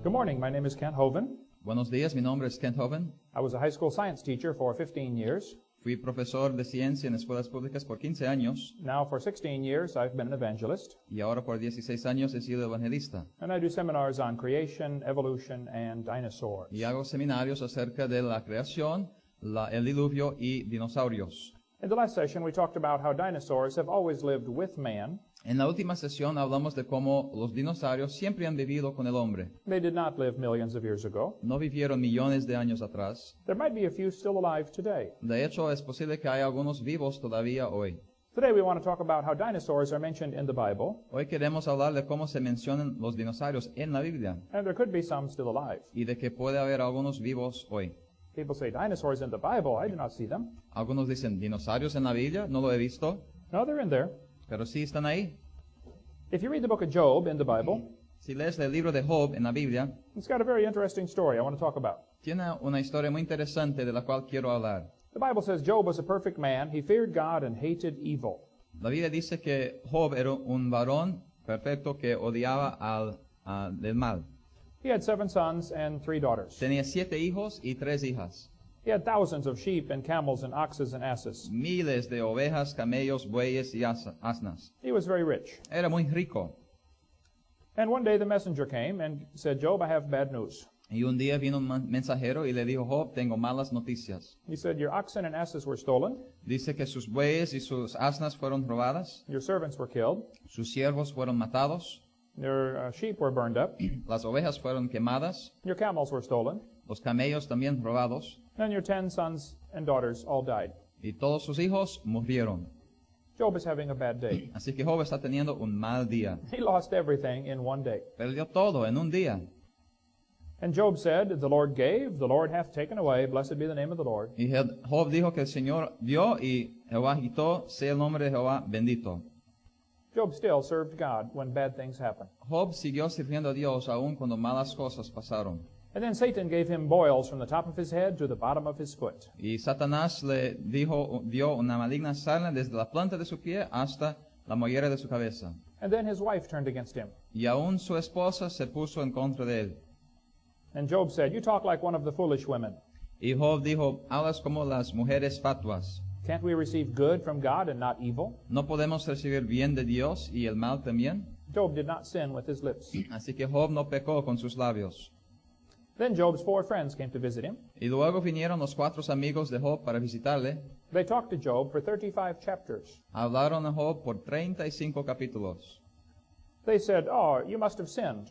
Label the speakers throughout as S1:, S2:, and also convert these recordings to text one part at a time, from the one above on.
S1: Good morning. My name is Kent Hovind.
S2: Buenos días, mi nombre es Kent Hovind.
S1: I was a high school science teacher for 15 years.
S2: Fui profesor de ciencia en escuelas públicas por 15 años
S1: Now for 16 years I've been an evangelist.
S2: y ahora por 16 años he sido evangelista.
S1: And I do seminars on creation, evolution, and dinosaurs.
S2: Y hago seminarios acerca de la creación, el diluvio y dinosaurios.
S1: In the last session we talked about how dinosaurs have always lived with man.
S2: En la última sesión hablamos de cómo los dinosaurios siempre han vivido con el hombre.
S1: They did not live millions of years ago.
S2: No vivieron millones de años atrás.
S1: There might be a few still alive today.
S2: De hecho, es posible que haya algunos vivos todavía hoy.
S1: Today we want to talk about how dinosaurs are mentioned in the Bible.
S2: Hoy queremos hablar de cómo se mencionan los dinosaurios en la Biblia
S1: And there could be some still alive.
S2: y de que puede haber algunos vivos hoy.
S1: People say, dinosaurs in the Bible, I do not see them.
S2: Algunos dicen, ¿dinosaurios en la Biblia? No lo he visto,
S1: No, they're in there.
S2: pero sí están ahí.
S1: If you read the book of Job in the Bible,
S2: Si lees el libro de Job en la Biblia,
S1: it's got a very interesting story I want to talk about.
S2: tiene una historia muy interesante de la cual quiero hablar.
S1: The Bible says Job was a perfect man. He feared God and hated evil.
S2: La Biblia dice que Job era un varón perfecto que odiaba del mal.
S1: He had 7 sons and 3 daughters.
S2: Tenía 7 hijos y 3 hijas.
S1: He had thousands of sheep and camels and oxes and asses.
S2: Miles de ovejas, camellos, bueyes y asnas.
S1: He was very rich.
S2: Era muy rico.
S1: And one day the messenger came and said, Job, I have bad news.
S2: Y un día vino un mensajero y le dijo, Job, tengo malas noticias.
S1: He said, your oxen and asses were stolen.
S2: Dice que sus bueyes y sus asnas fueron robadas.
S1: Your servants were killed.
S2: Sus siervos fueron matados.
S1: Your sheep were burned up.
S2: Las ovejas fueron quemadas.
S1: Your camels were stolen.
S2: Los camellos también robados.
S1: And your 10 sons and daughters all died.
S2: Y todos sus hijos murieron.
S1: Job is having a bad day.
S2: Así que Job está teniendo un mal día.
S1: He lost everything in one day.
S2: Perdió todo en un día.
S1: And Job said, the Lord gave, the Lord hath taken away, blessed be the name of the Lord.
S2: Y Job dijo que el Señor dio y Jehová quitó, sea el nombre de Jehová bendito.
S1: Job still served God when bad things happened.
S2: Job siguió sirviendo a Dios aun cuando malas cosas pasaron.
S1: And then Satan gave him boils from the top of his head to the bottom of his foot.
S2: Y Satanás le dio una maligna sarna desde la planta de su pie hasta la mollera de su cabeza.
S1: And then his wife turned against him.
S2: Y aún su esposa se puso en contra de él.
S1: And Job said, you talk like one of the foolish women.
S2: Y Job dijo, hablas como las mujeres fatuas.
S1: Can't we receive good from God and not evil?
S2: ¿No podemos recibir bien de Dios y el mal también?
S1: Job did not sin with his lips.
S2: Así que Job no pecó con sus labios.
S1: Then Job's 4 friends came to visit him.
S2: Y luego vinieron los 4 amigos de Job para visitarle.
S1: They talked to Job for 35 chapters.
S2: Hablaron a Job por 35 capítulos.
S1: They said, oh, you must have sinned.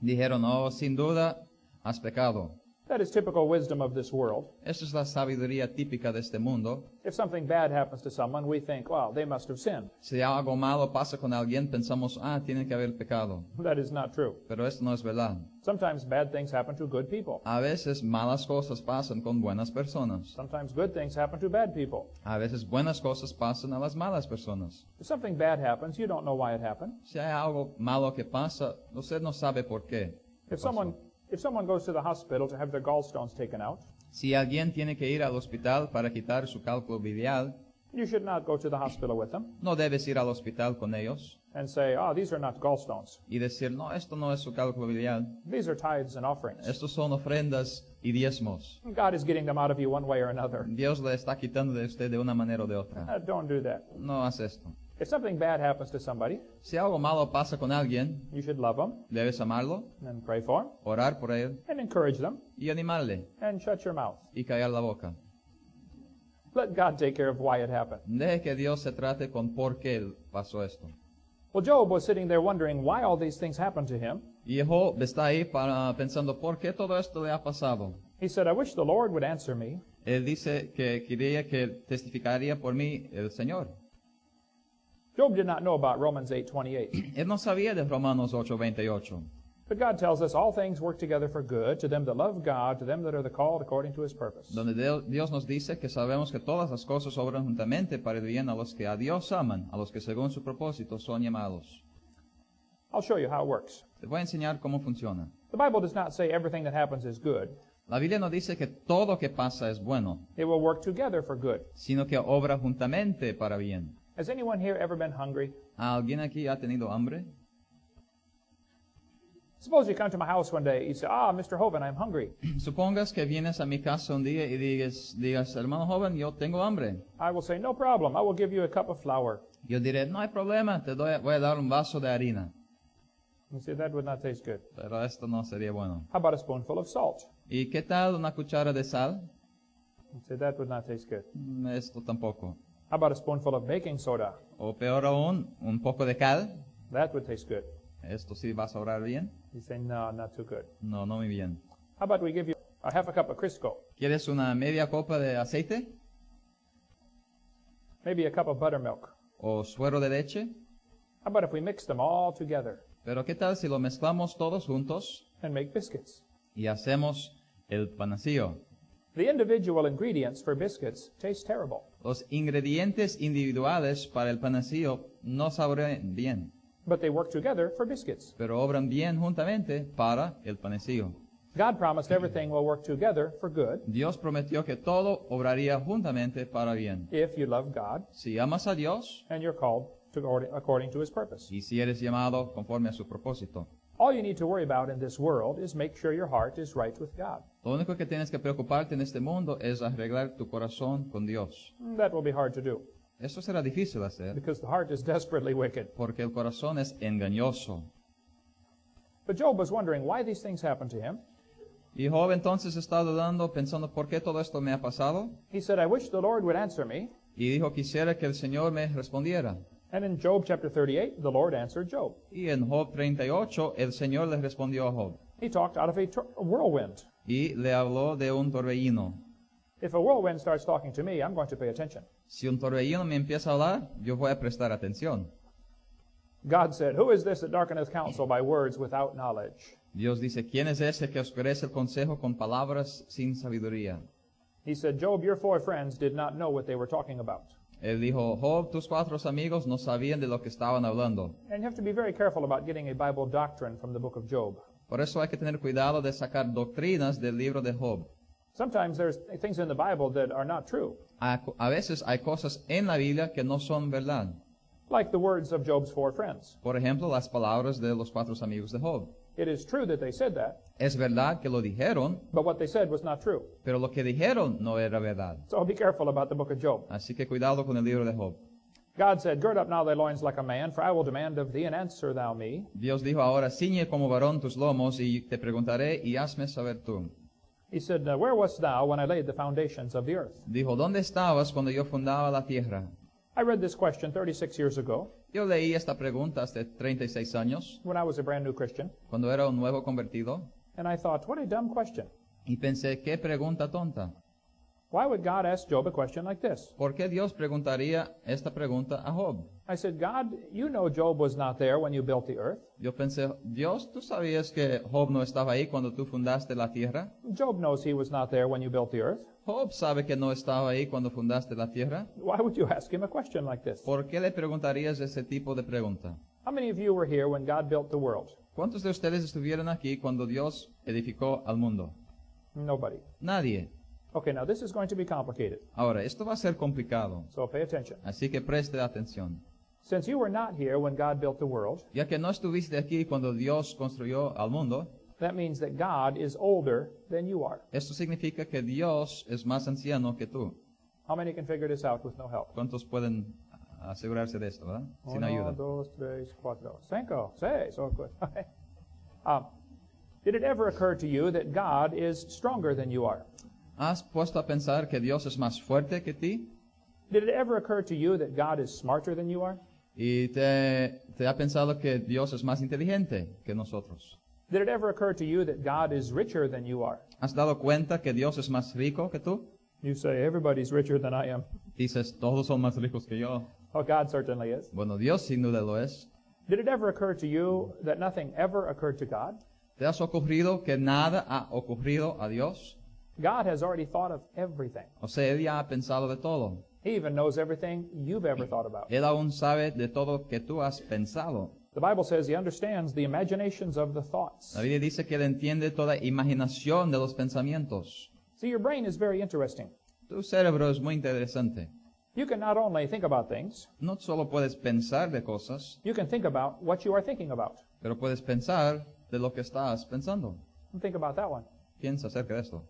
S2: Dijeron, oh, sin duda, has pecado.
S1: That is typical wisdom of this world.
S2: Esa es la sabiduría típica de este mundo.
S1: If something bad happens to someone, we think, well, they must have sinned.
S2: Si algo malo pasa con alguien, pensamos, tiene que haber pecado.
S1: That is not true.
S2: Pero esto no es verdad.
S1: Sometimes bad things happen to good people.
S2: A veces malas cosas pasan con buenas personas.
S1: Sometimes good things happen to bad people.
S2: A veces buenas cosas pasan a las malas personas.
S1: If something bad happens, you don't know why it happened.
S2: Si hay algo malo que pasa, usted no sabe por qué.
S1: If someone goes to the hospital to have their gallstones taken out,
S2: Si alguien tiene que ir al hospital para quitar su cálculo biliar,
S1: you should not go to the hospital with them
S2: no debes ir al hospital con ellos
S1: and say, oh, these are not gallstones.
S2: y decir, no, esto no es su cálculo biliar,
S1: These are tithes and offerings.
S2: estos son ofrendas y diezmos.
S1: God is getting them out of you one way or another.
S2: Dios le está quitando de usted de una manera o de otra.
S1: Don't do that.
S2: No hace esto.
S1: If something bad happens to somebody,
S2: Si algo malo pasa con alguien,
S1: you should love them
S2: debes amarlo,
S1: and pray for them
S2: orar por él
S1: and encourage them
S2: y animarle
S1: and shut your mouth.
S2: y callar la boca.
S1: Let God take care of why it happened.
S2: Deje que Dios se trate con por qué pasó esto.
S1: Well, Job was sitting there wondering why all these things happened to him.
S2: Y Job está ahí pensando, ¿por qué todo esto le ha pasado?
S1: He said, I wish the Lord would answer me.
S2: Él dice que quería que testificaría por mí el Señor.
S1: Job did not know about Romans 8:28.
S2: Él no sabía de Romanos 8:28.
S1: But God tells us all things work together for good to them that love God, to them that are the called according to his purpose.
S2: Donde Dios nos dice que sabemos que todas las cosas obran juntamente para el bien a los que a Dios aman, a los que según su propósito son llamados.
S1: I'll show you how it works.
S2: Te voy a enseñar cómo funciona.
S1: The Bible does not say everything that happens is good.
S2: La Biblia no dice que todo que pasa es bueno,
S1: It will work together for good.
S2: sino que obra juntamente para bien.
S1: Has anyone here ever been hungry?
S2: ¿Alguien aquí ha tenido hambre?
S1: Suppose you come to my house one day, you say, Mr. Hovind, I'm hungry.
S2: Supongas que vienes a mi casa un día y digas, hermano joven, yo tengo hambre.
S1: I will say, no problem, I will give you a cup of flour.
S2: Yo diré, no hay problema, voy a dar un vaso de harina.
S1: You say, that would not taste good.
S2: Pero esto no sería bueno.
S1: How about a spoonful of salt?
S2: ¿Y qué tal una cuchara de sal?
S1: You say, that would not taste good.
S2: Esto tampoco.
S1: How about a spoonful of baking soda?
S2: O peor aún, un poco de cal.
S1: That would taste good.
S2: Esto sí va a sobrar bien.
S1: You say, no, not too good.
S2: No, no muy bien.
S1: How about we give you a half a cup of Crisco?
S2: ¿Quieres una media copa de aceite?
S1: Maybe a cup of buttermilk.
S2: ¿O suero de leche?
S1: How about if we mix them all together
S2: Pero ¿qué tal si lo mezclamos todos juntos
S1: and make biscuits?
S2: y hacemos el panecillo?
S1: The individual ingredients for biscuits taste terrible.
S2: Los ingredientes individuales para el panecillo no saben bien,
S1: But they work together for biscuits.
S2: pero obran bien juntamente para el panecillo.
S1: God promised everything will work together for good
S2: Dios prometió que todo obraría juntamente para bien.
S1: if you love God
S2: Si amas a Dios
S1: and you're called according to His purpose.
S2: y si eres llamado conforme a su propósito.
S1: All you need to worry about in this world is make sure your heart is right with God.
S2: Lo único que tienes que preocuparte en este mundo es arreglar tu corazón con Dios.
S1: That will be hard to do
S2: Eso será difícil de hacer
S1: because the heart is desperately wicked.
S2: porque el corazón es engañoso.
S1: But Job was wondering why these things happened to him.
S2: Y Job entonces está dudando, pensando, ¿por qué todo esto me ha pasado?
S1: He said, I wish the Lord would answer me.
S2: Y dijo, quisiera que el Señor me respondiera.
S1: And in Job chapter 38, the Lord answered Job.
S2: Y en Job 38, el Señor le respondió a Job.
S1: He talked out of a whirlwind.
S2: Y le habló de un torbellino.
S1: If a whirlwind starts talking to me, I'm going to pay attention.
S2: Si un torbellino me empieza a hablar, yo voy a prestar atención.
S1: God said, Who is this that darkeneth counsel by words without knowledge?
S2: Dios dice, ¿quién es ese que oscurece el consejo con palabras sin sabiduría?
S1: He said, Job, your 4 friends did not know what they were talking about.
S2: Él dijo, Job, tus 4 amigos no sabían de lo que estaban hablando.
S1: And you have to be very careful about getting a Bible doctrine from the book of Job.
S2: Por eso hay que tener cuidado de sacar doctrinas del libro de Job.
S1: Sometimes there's things in the Bible that are not true,
S2: A veces hay cosas en la Biblia que no son verdad.
S1: like the words of Job's 4 friends.
S2: Por ejemplo, las palabras de los 4 amigos de Job.
S1: It is true that they said that,
S2: Es verdad que lo dijeron,
S1: but what they said was not true.
S2: pero lo que dijeron no era verdad.
S1: So be careful about the book of Job.
S2: Así que cuidado con el libro de Job.
S1: God said, Gird up now thy loins like a man, for I will demand of thee, and answer thou me.
S2: Dios dijo, ahora ciñe como varón tus lomos y te preguntaré y hazme saber tú.
S1: He said, Where wast thou when I laid the foundations of the earth?
S2: Dijo, ¿dónde estabas cuando yo fundaba la tierra?
S1: I read this question 36 years ago
S2: Yo leí esta pregunta hace 36 años,
S1: when I was a brand new Christian,
S2: cuando era un nuevo convertido,
S1: and I thought, what a dumb question.
S2: y pensé, qué pregunta tonta.
S1: Why would God ask Job a question like this?
S2: ¿Por qué Dios preguntaría esta pregunta a Job?
S1: I said, God, you know Job was not there when you built the earth.
S2: Yo pensé, Dios, ¿tú sabías que Job no estaba ahí cuando tú fundaste la tierra?
S1: Job knows he was not there when you built the earth.
S2: Job sabe que no estaba ahí cuando fundaste la tierra.
S1: Why would you ask him a question like this?
S2: ¿Por qué le preguntarías ese tipo de pregunta?
S1: How many of you were here when God built the world?
S2: ¿Cuántos de ustedes estuvieron aquí cuando Dios edificó al mundo?
S1: Nobody.
S2: Nadie.
S1: Okay, now this is going to be complicated,
S2: Ahora, esto va a ser complicado,
S1: so pay attention.
S2: así que preste atención.
S1: Since you were not here when God built the world,
S2: Ya que no estuviste aquí cuando Dios construyó al mundo,
S1: that means that God is older than you are.
S2: esto significa que Dios es más anciano que tú.
S1: How many can figure this out with no help?
S2: ¿Cuántos pueden asegurarse de esto, verdad? Sin
S1: 1,
S2: ayuda.
S1: 2, 3, 4, 5, 6. Oh, good. Did it ever occur to you that God is stronger than you are?
S2: ¿Has puesto a pensar que Dios es más fuerte que ti?
S1: Did it ever occur to you that God is smarter than you are?
S2: ¿Y te ha pensado que Dios es más inteligente que nosotros?
S1: Did it ever occur to you that God is richer than you are?
S2: ¿Has dado cuenta que Dios es más rico que tú?
S1: You say, everybody's richer than I am.
S2: Dices, todos son más ricos que yo.
S1: Oh, God certainly is.
S2: Bueno, Dios sin duda lo es.
S1: Did it ever occur to you that nothing ever occurred to God?
S2: ¿Te has ocurrido que nada ha ocurrido a Dios?
S1: God has already thought of everything.
S2: O sea, Él ya ha pensado de todo.
S1: He even knows everything you've ever thought about.
S2: Él aún sabe de todo que tú has pensado.
S1: The Bible says He understands the imaginations of the thoughts.
S2: La Biblia dice que Él entiende toda imaginación de los pensamientos.
S1: See, your brain is very interesting.
S2: Tu cerebro es muy interesante.
S1: You can not only think about things,
S2: No solo puedes pensar de cosas,
S1: you can think about what you are thinking about.
S2: pero puedes pensar de lo que estás pensando.
S1: Think about that one.
S2: Piensa acerca de esto.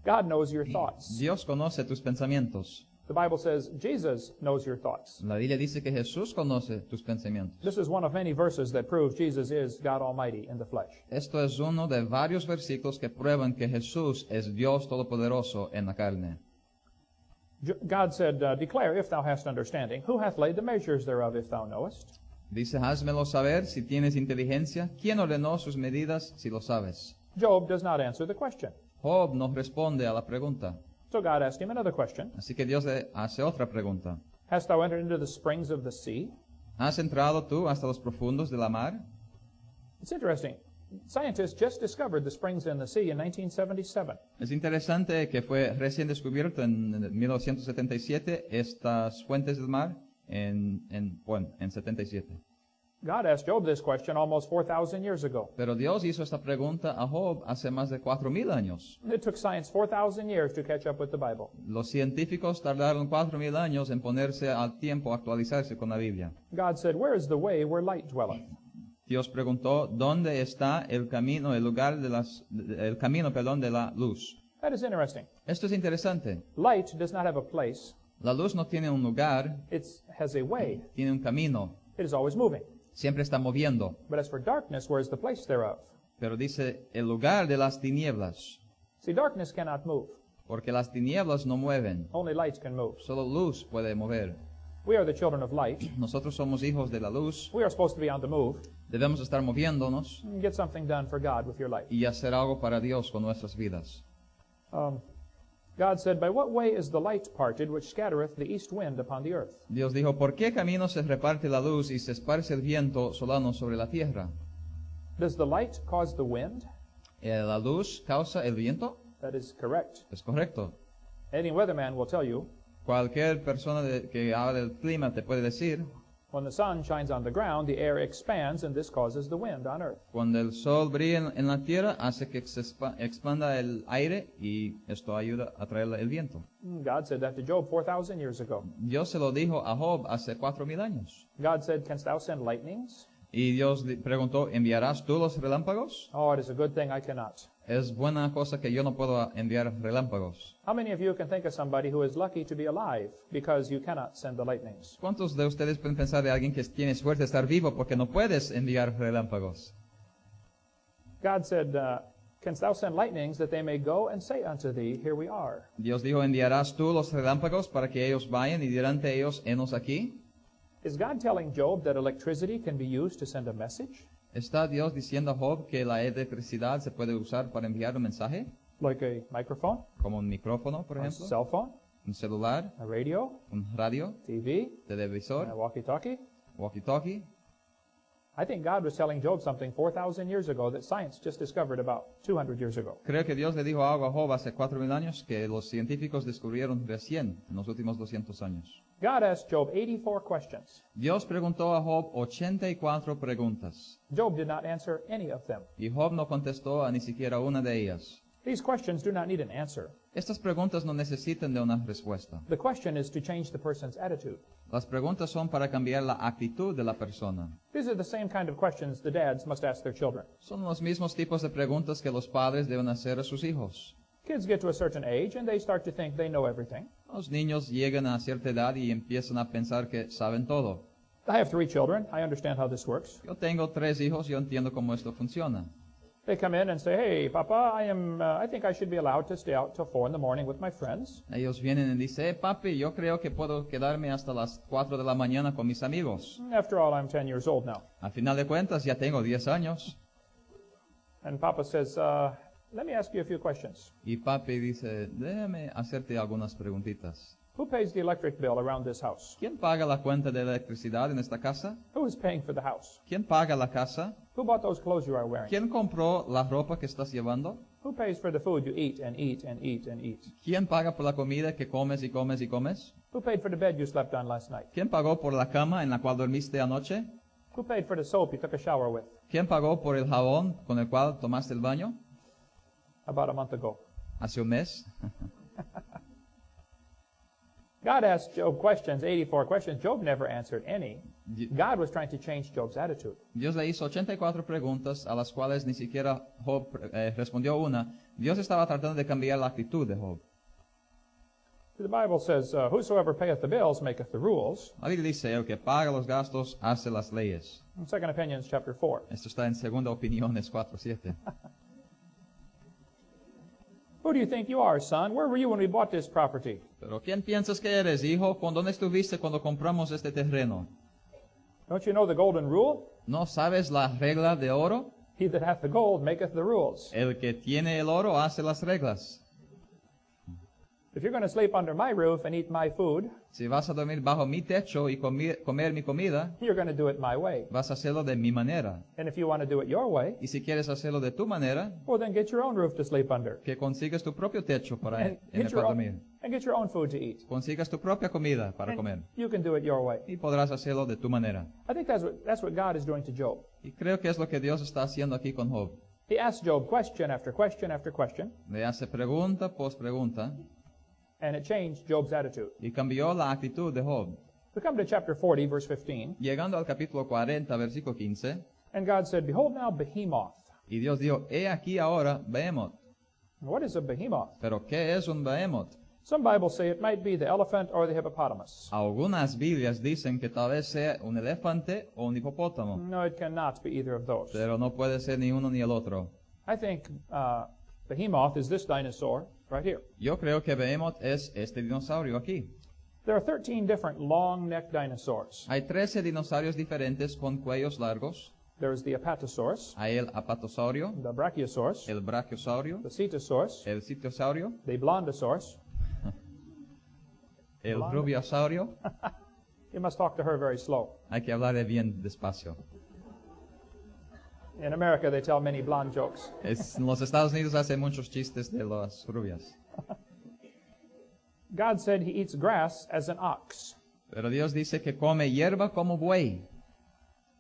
S1: God knows your thoughts.
S2: Dios conoce tus pensamientos.
S1: The Bible says Jesus knows your thoughts.
S2: La Biblia dice que Jesús conoce tus pensamientos.
S1: This is one of many verses that prove Jesus is God Almighty in the flesh.
S2: Esto es uno de varios versículos que prueban que Jesús es Dios Todopoderoso en la carne.
S1: God said, declare if thou hast understanding. Who hath laid the measures thereof if thou knowest?
S2: Dice, házmelo saber si tienes inteligencia. ¿Quién ordenó sus medidas si lo sabes?
S1: Job does not answer the question.
S2: Job no responde a la pregunta.
S1: So God asked him another question.
S2: Así que Dios le hace otra pregunta.
S1: Hast thou entered into the springs of the sea?
S2: ¿Has entrado tú hasta los profundos de la mar?
S1: It's interesting. Scientists just discovered the springs in the sea in 1977.
S2: Es interesante que fue recién descubierto en 1977 estas fuentes del mar en 77.
S1: God asked Job this question almost 4,000 years ago.
S2: Pero Dios hizo esta pregunta a Job hace más de 4,000 años.
S1: It took science 4,000 years to catch up with the Bible.
S2: Los científicos tardaron 4,000 años en ponerse al tiempo, actualizarse con la Biblia.
S1: God said, where is the way where light dwelleth?
S2: Dios preguntó, ¿dónde está el camino, el lugar de el camino, perdón, de la luz?
S1: That is interesting.
S2: Esto es interesante.
S1: Light does not have a place.
S2: La luz no tiene un lugar,
S1: It has a way.
S2: tiene un camino.
S1: It is always moving.
S2: Siempre está moviendo.
S1: But as for darkness, where is the place thereof?
S2: Pero dice, el lugar de las tinieblas.
S1: See, darkness cannot move.
S2: Porque las tinieblas no mueven.
S1: Only light can move.
S2: Solo luz puede mover.
S1: We are the children of light.
S2: Nosotros somos hijos de la luz.
S1: We are supposed to be on the move.
S2: Debemos estar moviéndonos
S1: And get something done for God with your life.
S2: y hacer algo para Dios con nuestras vidas.
S1: God said, by what way is the light parted which scattereth the east wind upon the earth?
S2: Dios dijo, ¿por qué camino se reparte la luz y se esparce el viento solano sobre la tierra?
S1: Does the light cause the wind?
S2: ¿La luz causa el viento?
S1: That is correct.
S2: Es correcto.
S1: Any weatherman will tell you,
S2: Cualquier persona que habla del clima te puede decir,
S1: when the sun shines on the ground, the air expands, and this causes the wind on earth.
S2: cuando el sol brilla en la tierra, hace que se expanda el aire y esto ayuda a traer el viento.
S1: God said that to Job 4,000 years ago.
S2: Dios se lo dijo a Job hace 4,000 años.
S1: God said, canst thou send lightnings?
S2: Y Dios preguntó, ¿enviarás tú los relámpagos?
S1: Oh, it is a good thing I cannot.
S2: Es buena cosa que yo no puedo enviar relámpagos.
S1: How many of you can think of somebody who is lucky to be alive because you cannot send the lightnings?
S2: ¿Cuántos de ustedes pueden pensar de alguien que tiene suerte de estar vivo porque no puedes enviar relámpagos?
S1: God said, canst thou send lightnings that they may go and say unto thee, here we are?
S2: Dios dijo, ¿enviarás tú los relámpagos para que ellos vayan y dirán a ellos, henos aquí?
S1: Is God telling Job that electricity can be used to send a message?
S2: ¿Está Dios diciendo a Job que la electricidad se puede usar para enviar un mensaje?
S1: Like a microphone,
S2: Como un micrófono, por
S1: a
S2: ejemplo,
S1: cell phone,
S2: un celular,
S1: a radio,
S2: un radio,
S1: TV,
S2: televisor,
S1: a walkie-talkie?
S2: walkie-talkie.
S1: I think God was telling Job something 4,000 years ago that science just discovered about 200 years ago.
S2: Creo que Dios le dijo algo a Job hace 4,000 años que los científicos descubrieron recién en los últimos 200 años.
S1: God asked Job 84 questions.
S2: Dios preguntó a Job 84 preguntas
S1: Job did not answer any of them.
S2: y Job no contestó a ni siquiera una de ellas.
S1: These questions do not need an answer.
S2: Estas preguntas no necesitan de una respuesta.
S1: The question is to change the person's attitude.
S2: Las preguntas son para cambiar la actitud de la persona.
S1: These are the same kind of questions the dads must ask their children.
S2: Son los mismos tipos de preguntas que los padres deben hacer a sus hijos.
S1: Kids get to a certain age and they start to think they know everything.
S2: Los niños llegan a cierta edad y empiezan a pensar que saben todo.
S1: I have 3 children. I understand how this works.
S2: Yo tengo 3 hijos, yo entiendo cómo esto funciona.
S1: They come in and say, hey, Papa, I think I should be allowed to stay out till 4 in the morning with my friends.
S2: Ellos vienen y dicen, papi, yo creo que puedo quedarme hasta las 4 de la mañana con mis amigos.
S1: After all, I'm 10 years old now.
S2: Al final de cuentas, ya tengo 10 años.
S1: And Papa says, let me ask you a few questions.
S2: Y papi dice, déjame hacerte algunas preguntitas.
S1: Who pays the electric bill around this house?
S2: ¿Quién paga la cuenta de electricidad en esta casa?
S1: Who is paying for the house?
S2: ¿Quién paga la casa?
S1: Who bought those clothes you are wearing?
S2: ¿Quién compró la ropa que estás llevando?
S1: Who pays for the food you eat and eat and eat and eat?
S2: ¿Quién paga por la comida que comes y comes y comes?
S1: Who paid for the bed you slept on last night?
S2: ¿Quién pagó por la cama en la cual dormiste anoche?
S1: Who paid for the soap you took a shower with
S2: ¿Quién pagó por el jabón con el cual tomaste el baño?
S1: about a month ago?
S2: ¿Hace un mes?
S1: God asked Job questions, 84 questions. Job never answered any. God was trying to change Job's attitude.
S2: Dios le hizo 84 preguntas a las cuales ni siquiera Job respondió una. Dios estaba tratando de cambiar la actitud de Job.
S1: The Bible says, whosoever payeth the bills maketh the rules.
S2: La Biblia dice, el que paga los gastos hace las leyes.
S1: In 2 Opinions chapter 4.
S2: Esto está en Segunda Opiniones 4:7.
S1: Who do you think you are, son? Where were you when we bought this property?
S2: Pero ¿quién piensas que eres, hijo? ¿Dónde estuviste cuando compramos este terreno?
S1: Don't you know the golden rule?
S2: ¿No sabes la regla de oro?
S1: He that hath the gold maketh the rules.
S2: El que tiene el oro hace las reglas.
S1: If you're going to sleep under my roof and eat my food,
S2: Si vas a dormir bajo mi techo y comer mi comida,
S1: you're going to do it my way.
S2: vas a hacerlo de mi manera.
S1: And if you want to do it your way,
S2: Y si quieres hacerlo de tu manera,
S1: well, then get your own roof to sleep under.
S2: que consigas tu propio techo para
S1: And
S2: en el
S1: get your
S2: cual
S1: own,
S2: dormir.
S1: and get your own food to eat.
S2: Consigas tu propia comida para
S1: And
S2: comer.
S1: you can do it your way.
S2: Y podrás hacerlo de tu manera.
S1: I think that's what God is doing to Job.
S2: Y creo que es lo que Dios está haciendo aquí con Job.
S1: He asked Job question after question after question,
S2: Le hace pregunta pos pregunta
S1: and it changed Job's attitude.
S2: y cambió la actitud de Job.
S1: We come to chapter 40, verse 15,
S2: Llegando al capítulo 40, versículo 15,
S1: and God said, Behold now Behemoth.
S2: y Dios dijo, he aquí ahora Behemoth.
S1: What is a behemoth?
S2: ¿Pero qué es un Behemoth?
S1: Some Bibles say it might be the elephant or the hippopotamus.
S2: Algunas Biblias dicen que tal vez sea un elefante o un hipopótamo,
S1: No, it cannot be either of those.
S2: pero no puede ser ni uno ni el otro.
S1: I think Behemoth is this dinosaur right here.
S2: Yo creo que Behemoth es este dinosaurio aquí.
S1: There are 13 different long-necked dinosaurs.
S2: Hay 13 dinosaurios diferentes con cuellos largos.
S1: There's the Apatosaurus,
S2: Hay el apatosaurio,
S1: the Brachiosaurus,
S2: el brachiosaurio,
S1: the Cetosaurus,
S2: el citosaurio,
S1: the Blondosaurus.
S2: el
S1: Blonde.
S2: rubiosaurio.
S1: You must talk to her very slow.
S2: Hay que hablar bien despacio.
S1: In America, they tell many blonde jokes.
S2: En los Estados Unidos hace muchos chistes de las rubias.
S1: God said he eats grass as an ox.
S2: Pero Dios dice que come hierba como buey.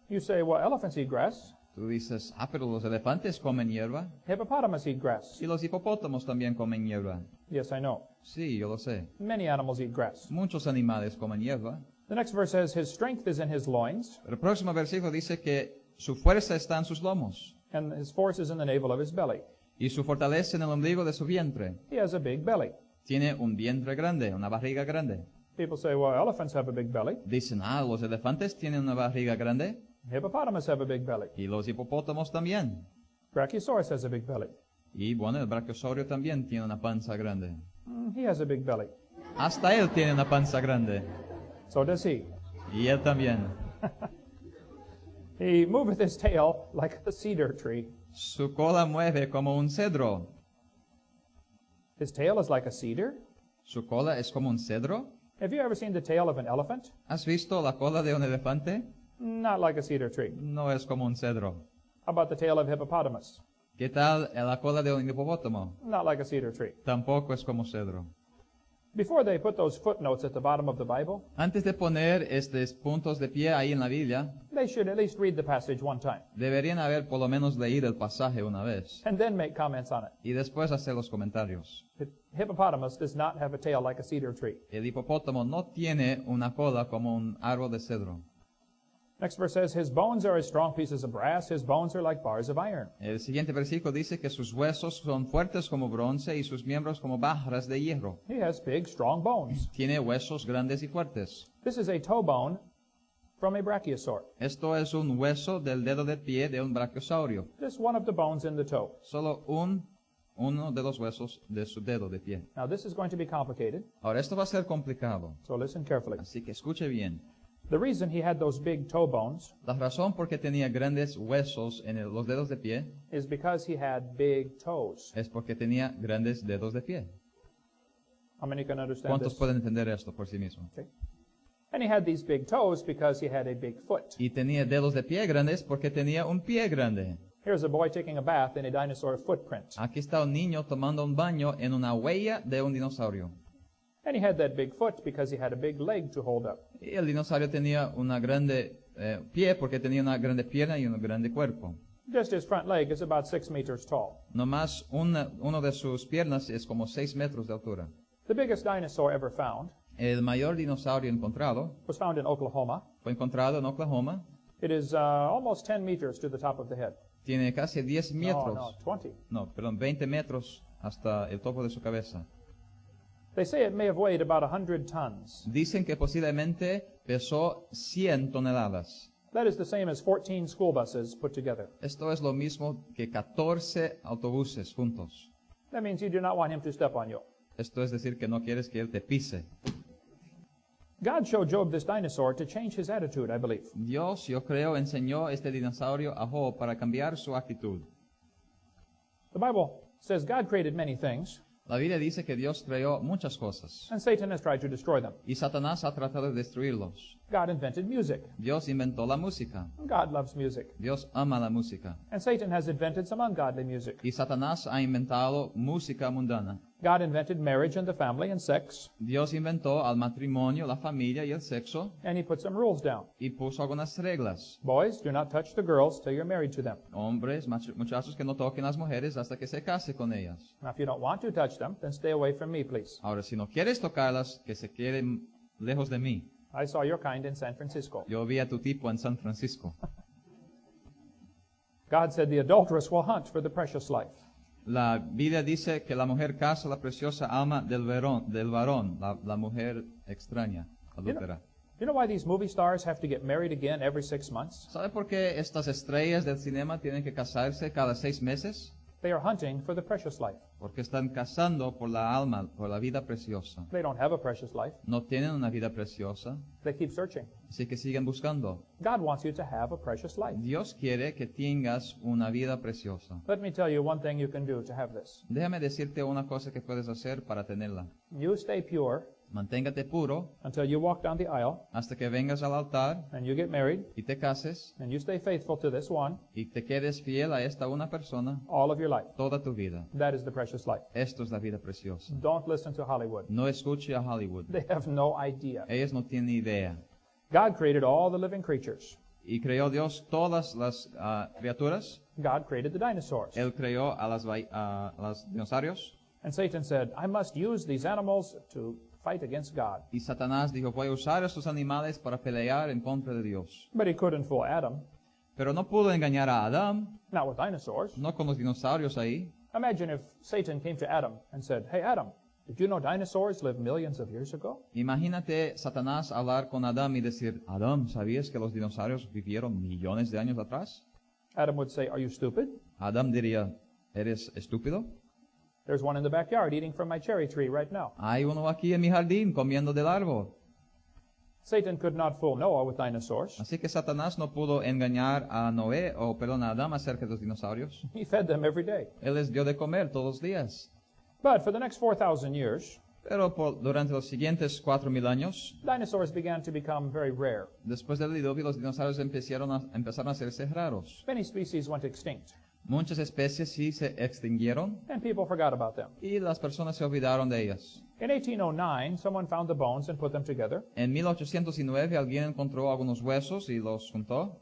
S1: You say, well, elephants eat grass.
S2: Tú dices, pero los elefantes comen hierba.
S1: Hippopotamus eat grass.
S2: Y los hipopótamos también comen hierba.
S1: Yes, I know.
S2: Sí, yo lo sé.
S1: Many animals eat grass.
S2: Muchos animales comen hierba.
S1: The next verse says, his strength is in his loins,
S2: El próximo versículo dice que su fuerza está en sus lomos.
S1: and his force is in the navel of his belly.
S2: Y su fortaleza en el ombligo de su vientre.
S1: He has a big belly.
S2: Tiene un vientre grande, una barriga grande.
S1: People say, well, elephants have a big belly.
S2: Dicen, los elefantes tienen una barriga grande.
S1: Hippopotamus have a big belly.
S2: Y los hipopótamos también.
S1: Brachiosaurus has a big belly.
S2: Y bueno, el brachiosaurio también tiene una panza grande.
S1: He has a big belly.
S2: Hasta él tiene una panza grande.
S1: So does he.
S2: Y él también.
S1: He moveth his tail like a cedar tree.
S2: Su cola mueve como un cedro.
S1: His tail is like a cedar.
S2: Su cola es como un cedro.
S1: Have you ever seen the tail of an elephant?
S2: ¿Has visto la cola de un elefante?
S1: Not like a cedar tree.
S2: No es como un cedro.
S1: How about the tail of hippopotamus?
S2: ¿Qué tal la cola de un hipopótamo?
S1: Not like a cedar tree.
S2: Tampoco es como cedro.
S1: Before they put those footnotes at the bottom of the Bible,
S2: Antes de poner estos puntos de pie ahí en la Biblia,
S1: they should at least read the passage one time
S2: deberían haber por lo menos leído el pasaje una vez
S1: and then make comments on it.
S2: y después hacer los comentarios.
S1: Hippopotamus does not have a tail like a cedar tree.
S2: El hipopótamo no tiene una cola como un árbol de cedro.
S1: Next verse says, his bones are as strong pieces of brass, his bones are like bars of iron.
S2: El siguiente versículo dice que sus huesos son fuertes como bronce y sus miembros como barras de hierro.
S1: He has big, strong bones.
S2: Tiene huesos grandes y fuertes.
S1: This is a toe bone from a brachiosaur.
S2: Esto es un hueso del dedo de pie de un brachiosaurio.
S1: Just one of the bones in the toe.
S2: Solo uno de los huesos de su dedo de pie.
S1: Now this is going to be complicated,
S2: Ahora, esto va a ser complicado,
S1: so listen carefully.
S2: así que escuche bien.
S1: The reason he had those big toe bones
S2: La razón por qué tenía grandes huesos en los dedos de pie
S1: is because he had big toes.
S2: es porque tenía grandes dedos de pie.
S1: How many can understand
S2: ¿Cuántos
S1: this?
S2: pueden entender esto por sí mismos?
S1: Okay. And he had these big toes because he had a big foot.
S2: Y tenía dedos de pie grandes porque tenía un pie grande.
S1: Here's a boy taking a bath in a dinosaur footprint.
S2: Aquí está un niño tomando un baño en una huella de un dinosaurio.
S1: And he had that big foot because he had a big leg to hold up.
S2: Y el dinosaurio tenía una grande pie porque tenía una grande pierna y un grande cuerpo.
S1: Just his front leg is about 6 meters tall.
S2: Nomás uno de sus piernas es como 6 metros de altura.
S1: The biggest dinosaur ever found
S2: El mayor dinosaurio encontrado
S1: was found in Oklahoma.
S2: fue encontrado en Oklahoma.
S1: It is almost 10 meters to the top of the head.
S2: Tiene casi 10 metros.
S1: No, 20.
S2: No, perdón, 20 metros hasta el topo de su cabeza.
S1: They say it may have weighed about 100 tons.
S2: Dicen que posiblemente pesó 100 toneladas.
S1: That is the same as 14 school buses put together.
S2: Esto es lo mismo que 14 autobuses juntos.
S1: That means you do not want him to step on you.
S2: Esto es decir que no quieres que él te pise.
S1: God showed Job this dinosaur to change his attitude, I believe.
S2: Dios, yo creo, enseñó este dinosaurio a Job para cambiar su actitud.
S1: The Bible says God created many things,
S2: La Biblia dice que Dios creó muchas cosas
S1: and Satan has tried to destroy them.
S2: y Satanás ha tratado de destruirlos.
S1: God invented music.
S2: Dios inventó la música.
S1: God loves music.
S2: Dios ama la música.
S1: And Satan has invented some ungodly music.
S2: Y Satanás ha inventado música mundana.
S1: God invented marriage and the family and sex,
S2: Dios inventó al matrimonio, la familia y el sexo
S1: and he put some rules down.
S2: y puso algunas reglas.
S1: Boys, do not touch the girls till you're married to them.
S2: Hombres, muchachos que no toquen las mujeres hasta que se case con ellas.
S1: Now, if you don't want to touch them, then stay away from me, please.
S2: Ahora, si no quieres tocarlas, que se queden lejos de mí.
S1: I saw your kind in San Francisco.
S2: Yo vi a tu tipo en San Francisco.
S1: God said the adulteress will hunt for the precious life.
S2: La Biblia dice que la mujer caza la preciosa alma del varón, la mujer extraña, adúltera.
S1: You know why these movie stars have to get married again every 6 months?
S2: ¿Sabe por qué estas estrellas del cinema tienen que casarse cada 6 meses?
S1: They are hunting for the precious life.
S2: Porque están cazando por la alma, por la vida preciosa.
S1: They don't have a precious life.
S2: No tienen una vida preciosa,
S1: They keep searching.
S2: así que siguen buscando.
S1: God wants you to have a precious life.
S2: Dios quiere que tengas una vida preciosa.
S1: Let me tell you one thing you can do to have this.
S2: Déjame decirte una cosa que puedes hacer para tenerla.
S1: You stay pure
S2: Manténgate puro
S1: until you walk down the aisle
S2: hasta que vengas al altar
S1: and you get married
S2: y te cases
S1: and you stay faithful to this one
S2: y te quedes fiel a esta una persona
S1: all of your life.
S2: toda tu vida.
S1: That is the precious life.
S2: Esto es la vida preciosa.
S1: Don't listen to Hollywood.
S2: No escuche a Hollywood.
S1: They have no idea.
S2: Ellos no tienen idea.
S1: God created all the living creatures.
S2: Y creó Dios todas las criaturas.
S1: God created the dinosaurs.
S2: Él creó a los dinosaurios.
S1: And Satan said, I must use these animals to fight against God.
S2: Y Satanás dijo, voy a usar estos animales para pelear en contra de Dios.
S1: But he couldn't fool Adam.
S2: Pero no pudo engañar a Adán,
S1: Not with dinosaurs.
S2: no con los dinosaurios ahí.
S1: Imagine if Satan came to Adam and said, Hey, Adam, did you know dinosaurs lived millions of years ago?
S2: Imagínate Satanás hablar con Adán y decir, Adán, ¿sabías que los dinosaurios vivieron millones de años atrás?
S1: Adam would say, Are you stupid?
S2: Adán diría, ¿eres estúpido?
S1: There's one in the backyard eating from my cherry tree right now.
S2: Hay uno aquí en mi jardín comiendo del árbol.
S1: Satan could not fool Noah with dinosaurs.
S2: Así que Satanás no pudo engañar a a Adán acerca de los dinosaurios.
S1: He fed them every day.
S2: Él les dio de comer todos los días.
S1: But for the next 4,000 years,
S2: Pero durante los siguientes 4,000 años,
S1: dinosaurs began to become very rare.
S2: después del diluvio, los dinosaurios empezaron a hacerse raros.
S1: Many species went extinct,
S2: Muchas especies sí se extinguieron
S1: and people forgot about them.
S2: y las personas se olvidaron de ellas.
S1: In 1809, someone found the bones and put them together.
S2: En 1809 alguien encontró algunos huesos y los juntó.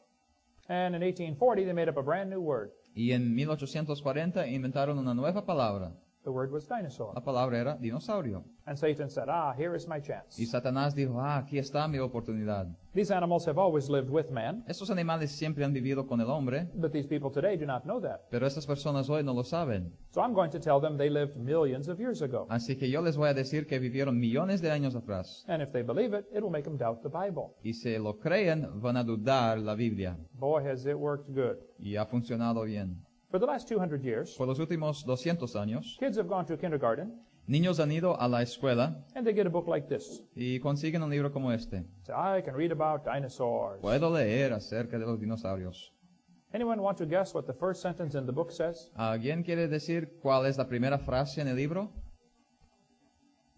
S1: And in 1840, they made up a brand new word.
S2: Y en 1840 inventaron una nueva palabra.
S1: The word was dinosaur.
S2: La palabra era dinosaurio.
S1: And Satan said, here is my chance.
S2: Y Satanás dijo, aquí está mi oportunidad.
S1: These animals have always lived with man,
S2: Estos animales siempre han vivido con el hombre,
S1: but these people today do not know that.
S2: pero estas personas hoy no lo saben.
S1: So I'm going to tell them they lived millions of years ago.
S2: Así que yo les voy a decir que vivieron millones de años atrás.
S1: And if they believe it, it will make them doubt the Bible.
S2: Y si lo creen, van a dudar la Biblia.
S1: Boy, has it worked good.
S2: Y ha funcionado bien.
S1: For the last 200 years,
S2: Por los últimos 200 años,
S1: kids have gone to kindergarten,
S2: niños han ido a la escuela
S1: and they get a book like this.
S2: y consiguen un libro como este.
S1: Say, I can read about dinosaurs.
S2: Puedo leer acerca de los dinosaurios.
S1: Anyone want to guess what the first sentence in the book says?
S2: ¿Alguien quiere decir cuál es la primera frase en el libro?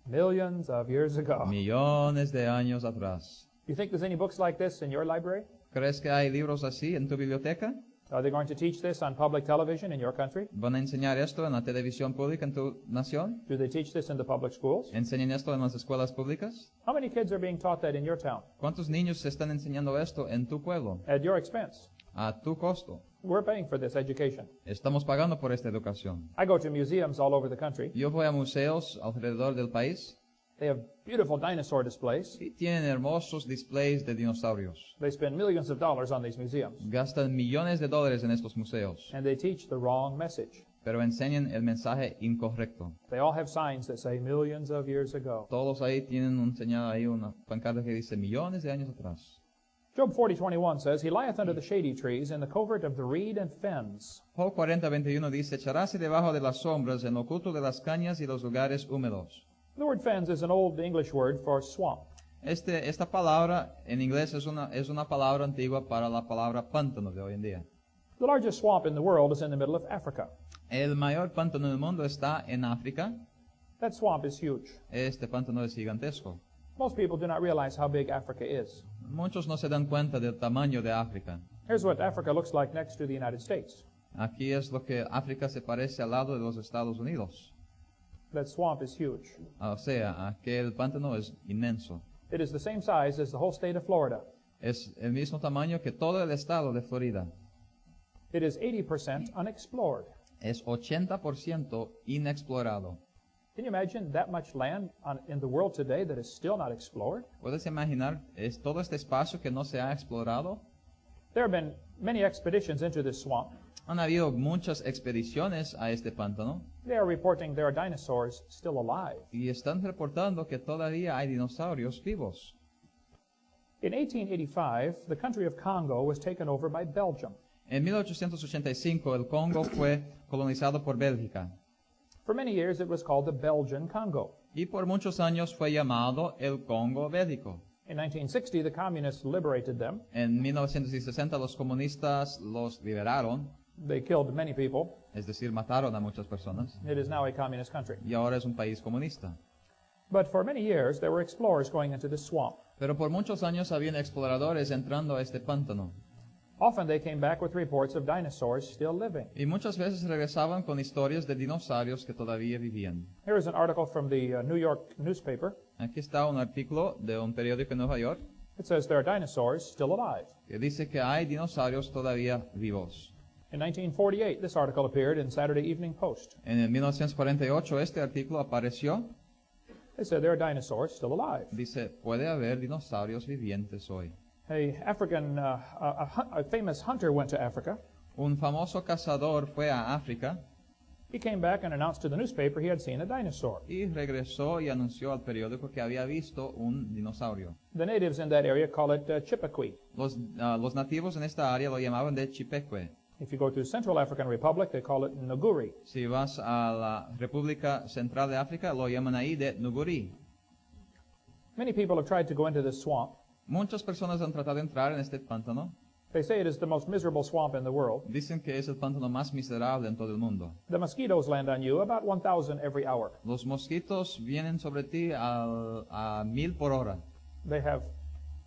S1: Millions of years ago.
S2: Millones de años atrás.
S1: You think there's any books like this in your library?
S2: ¿Crees que hay libros así en tu biblioteca?
S1: Are they going to teach this on public television in your country?
S2: ¿Van a enseñar esto en la televisión pública en tu nación?
S1: Do they teach this in the public schools?
S2: ¿Enseñan esto en las escuelas públicas?
S1: How many kids are being taught that in your town?
S2: ¿Cuántos niños se están enseñando esto en tu pueblo?
S1: At your expense.
S2: A tu costo.
S1: We're paying for this education.
S2: Estamos pagando por esta educación.
S1: I go to museums all over the country,
S2: Yo voy a museos alrededor del país
S1: They have beautiful dinosaur displays.
S2: y tienen hermosos displays de dinosaurios.
S1: They spend millions of dollars on these museums.
S2: Gastan millones de dólares en estos museos,
S1: And they teach the wrong message.
S2: pero enseñan el mensaje incorrecto.
S1: They all have signs that say millions of years ago.
S2: Todos ahí tienen un señal ahí, una pancarta que dice millones de años atrás.
S1: Job 40:21 says, He lieth under the shady trees in the covert of the reed and fens.
S2: Job 40:21 dice, echaráse debajo de las sombras, en lo oculto de las cañas y los lugares húmedos.
S1: The word fens is an old English word for swamp.
S2: Esta palabra en inglés es una palabra antigua para la palabra pántano de hoy en día.
S1: The largest swamp in the world is in the middle of Africa.
S2: El mayor pántano del mundo está en África.
S1: That swamp is huge.
S2: Este pántano es gigantesco.
S1: Most people do not realize how big Africa is.
S2: Muchos no se dan cuenta del tamaño de África.
S1: Here's what Africa looks like next to the United States.
S2: Aquí es lo que África se parece al lado de los Estados Unidos.
S1: That swamp is huge.
S2: O sea, aquel pántano es inmenso.
S1: It is the same size as the whole state of Florida.
S2: Es el mismo tamaño que todo el estado de Florida.
S1: It is 80% unexplored.
S2: Es 80% inexplorado.
S1: Can you imagine that much land in the world today that is still not explored?
S2: ¿Puedes imaginar todo este espacio que no se ha explorado?
S1: There have been many expeditions into this swamp.
S2: Han habido muchas expediciones a este pántano
S1: They are reporting there are dinosaurs still alive.
S2: y están reportando que todavía hay dinosaurios vivos.
S1: In 1885, the country of Congo was taken over by Belgium.
S2: En 1885 el Congo fue colonizado por Bélgica
S1: For many years, it was called the Belgian Congo.
S2: y por muchos años fue llamado el Congo Bélico.
S1: In 1960, the communists liberated them.
S2: En 1960 los comunistas los liberaron,
S1: They killed many people.
S2: es decir, mataron a muchas personas,
S1: It is now a communist country.
S2: y ahora es un país comunista.
S1: But for many years, there were explorers going into this swamp.
S2: Pero por muchos años habían exploradores entrando a este pántano.
S1: Often they came back with reports of dinosaurs still living.
S2: Y muchas veces regresaban con historias de dinosaurios que todavía vivían.
S1: Here is an article from the New York newspaper.
S2: Aquí está un artículo de un periódico en Nueva York
S1: It says there are dinosaurs still alive.
S2: que dice que hay dinosaurios todavía vivos.
S1: In 1948, this article appeared in Saturday Evening Post.
S2: En el 1948 este artículo apareció.
S1: They said there are dinosaurs still alive.
S2: Dice, puede haber dinosaurios vivientes hoy.
S1: A famous hunter went to Africa.
S2: Un famoso cazador fue a África
S1: He came back and announced to the newspaper he had seen a dinosaur.
S2: y regresó y anunció al periódico que había visto un dinosaurio.
S1: The natives in that area call it Chippeque.
S2: Los nativos en esta área lo llamaban de Chipeque.
S1: If you go to Central African Republic, they call it Nguri.
S2: Si vas a la República Central de África, lo llaman ahí de Nguri.
S1: Many people have tried to go into this swamp.
S2: Muchas personas han tratado de entrar en este pántano.
S1: They say it is the most miserable swamp in the world.
S2: Dicen que es el pántano más miserable en todo el mundo.
S1: The mosquitoes land on you about 1,000 every hour.
S2: Los mosquitos vienen sobre ti a 1000 por hora.
S1: They have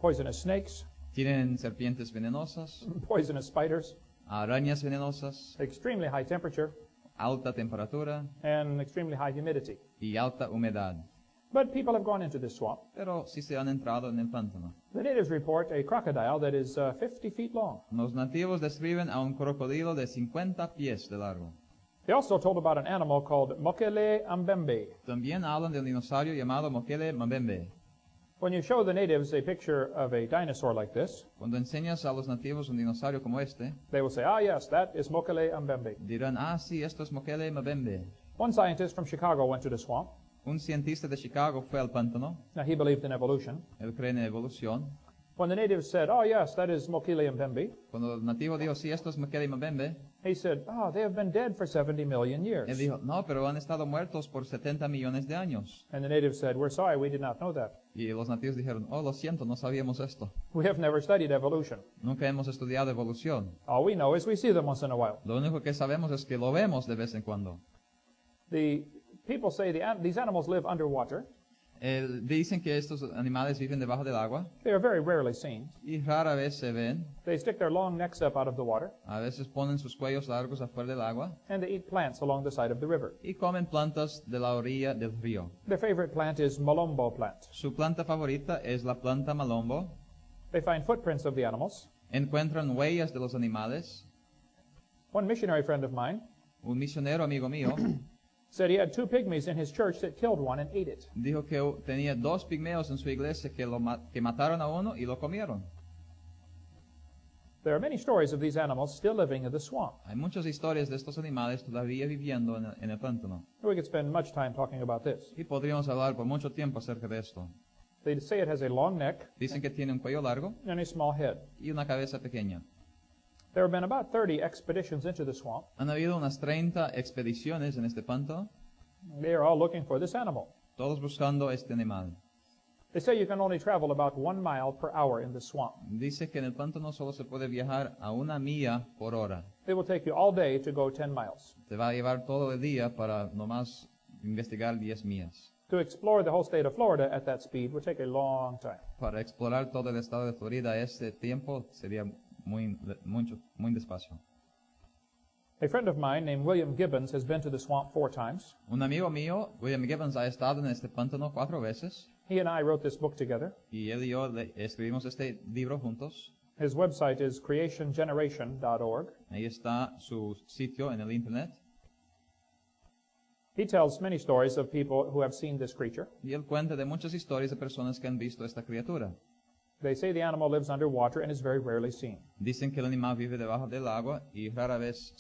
S1: poisonous snakes,
S2: Tienen serpientes venenosas,
S1: poisonous spiders,
S2: arañas venenosas,
S1: extremely high temperature,
S2: alta temperatura
S1: and extremely high humidity.
S2: y alta humedad.
S1: But people have gone into this swamp.
S2: Pero sí se han entrado en el pántano.
S1: The natives report a crocodile that is 50 feet long.
S2: Los nativos describen a un crocodilo de 50 pies de largo.
S1: They also told about an animal called Mokele Ambembe.
S2: También hablan de un dinosaurio llamado Mokele Mbembe.
S1: When you show the natives a picture of a dinosaur like this,
S2: Cuando enseñas a los nativos un dinosaurio como este,
S1: they will say, ah, yes, that is Mokele Ambembe.
S2: dirán, sí, esto es Mokele Mbembe.
S1: One scientist from Chicago went to the swamp.
S2: Un cientista de Chicago fue al pántano.
S1: Now, he believed in evolution.
S2: Él cree en evolución.
S1: When the natives said, oh, yes, that is Mokele Mbembe,
S2: Cuando el nativo dijo, sí, esto es Mokele Mbembe,
S1: he said, they have been dead for 70 million years.
S2: él dijo, no, pero han estado muertos por 70 millones de años.
S1: And the natives said, we're sorry, we did not know that.
S2: Y los nativos dijeron, lo siento, no sabíamos esto.
S1: We have never studied evolution.
S2: Nunca hemos estudiado evolución.
S1: All we know is we see them once in a while.
S2: Lo único que sabemos es que lo vemos de vez en cuando.
S1: The people say these animals live underwater.
S2: Dicen que estos animales viven debajo del agua
S1: They are very rarely seen.
S2: y rara vez se ven.
S1: They stick their long necks up out of the water,
S2: A veces ponen sus cuellos largos afuera del agua
S1: and they eat plants along the side of the river.
S2: y comen plantas de la orilla del río.
S1: Their favorite plant is malombo plant.
S2: Su planta favorita es la planta malombo.
S1: They find footprints of the animals.
S2: Encuentran huellas de los animales.
S1: One missionary friend of mine
S2: Un misionero amigo mío
S1: Said he had 2 pygmies in his church that killed one and ate it.
S2: Dijo que tenía 2 pigmeos en su iglesia que mataron a uno y lo comieron.
S1: There are many stories of these animals still living in the swamp.
S2: Hay muchas historias de estos animales todavía viviendo en el pántano.
S1: We could spend much time talking about this.
S2: Y podríamos hablar por mucho tiempo acerca de esto.
S1: They say it has a long neck
S2: Dicen que tiene un cuello largo
S1: and a small head.
S2: y una cabeza pequeña.
S1: There have been about 30 expeditions into the swamp.
S2: Han habido unas 30 expediciones en este pántano,
S1: They are all looking for this animal.
S2: todos buscando este animal.
S1: They say you can only travel about 1 mile per hour in the swamp.
S2: Dice que en el pántano solo se puede viajar a 1 milla por hora.
S1: It will take you all day to go 10 miles.
S2: Te va a llevar todo el día para nomás investigar 10 millas.
S1: To explore the whole state of Florida at that speed would take a long time.
S2: Para explorar todo el estado de Florida a este tiempo sería muy despacio.
S1: A friend of mine named William Gibbons has been to the swamp 4 times.
S2: Un amigo mío, William Gibbons, ha estado en este pántano 4 veces
S1: He and I wrote this book together.
S2: y él y yo escribimos este libro juntos.
S1: His website is creationgeneration.org.
S2: Ahí está su sitio en el internet.
S1: He tells many stories of people who have seen this creature.
S2: Y él cuenta de muchas historias de personas que han visto esta criatura.
S1: They say the animal lives underwater and is very rarely seen.
S2: Dicen que el animal vive debajo del agua y rara vez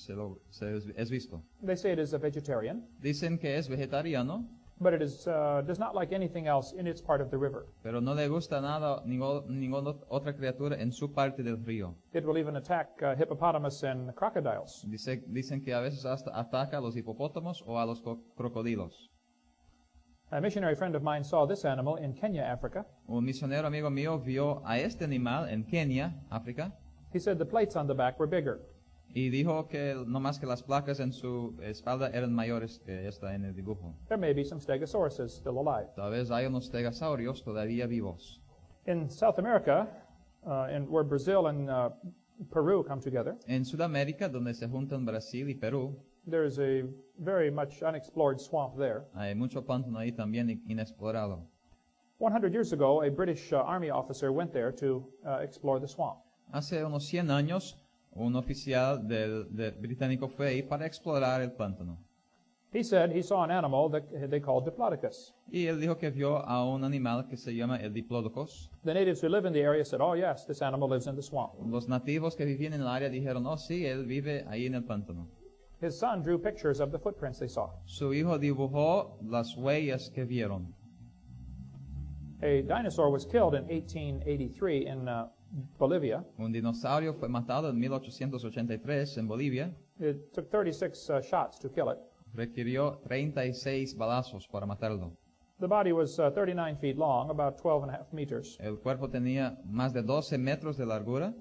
S2: es visto.
S1: They say it is a vegetarian,
S2: Dicen que es vegetariano,
S1: but it is, does not like anything else in its part of the river.
S2: pero no le gusta nada, ninguna otra criatura en su parte del río.
S1: It will even attack hippopotamus and crocodiles.
S2: Dicen que a veces hasta ataca a los hipopótamos o a los crocodilos.
S1: A missionary friend of mine saw this animal in Kenya, Africa.
S2: Un misionero amigo mío vio a este animal en Kenia, África,
S1: He said the plates on the back were bigger.
S2: y dijo que no más que las placas en su espalda eran mayores que esta en el dibujo.
S1: There may be some stegosauruses still alive.
S2: Tal vez hay unos stegosaurios todavía vivos.
S1: In South America, where Brazil and Peru come together,
S2: En Sudamérica, donde se juntan Brasil y Perú,
S1: there is a very much unexplored swamp there.
S2: hay mucho pántano ahí también inexplorado.
S1: 100 years ago, a British Army officer went there to explore the swamp.
S2: Hace unos 100 años, un oficial del británico fue ahí para explorar el pántano.
S1: He said he saw an animal that they called Diplodocus.
S2: Y él dijo que vio a un animal que se llama el diplodocus.
S1: The natives who live in the area said, oh yes, this animal lives in the swamp.
S2: Los nativos que vivían en el área dijeron, oh sí, él vive ahí en el pántano.
S1: His son drew pictures of the footprints they saw.
S2: Su hijo dibujó las huellas que vieron.
S1: A dinosaur was killed in 1883 in Bolivia.
S2: Un dinosaurio fue matado en 1883 en Bolivia.
S1: It took 36 shots to kill it.
S2: Requirió 36 balazos para matarlo.
S1: The body was 39 feet long, about 12 and a half meters.
S2: El cuerpo tenía más de 12 metros de largura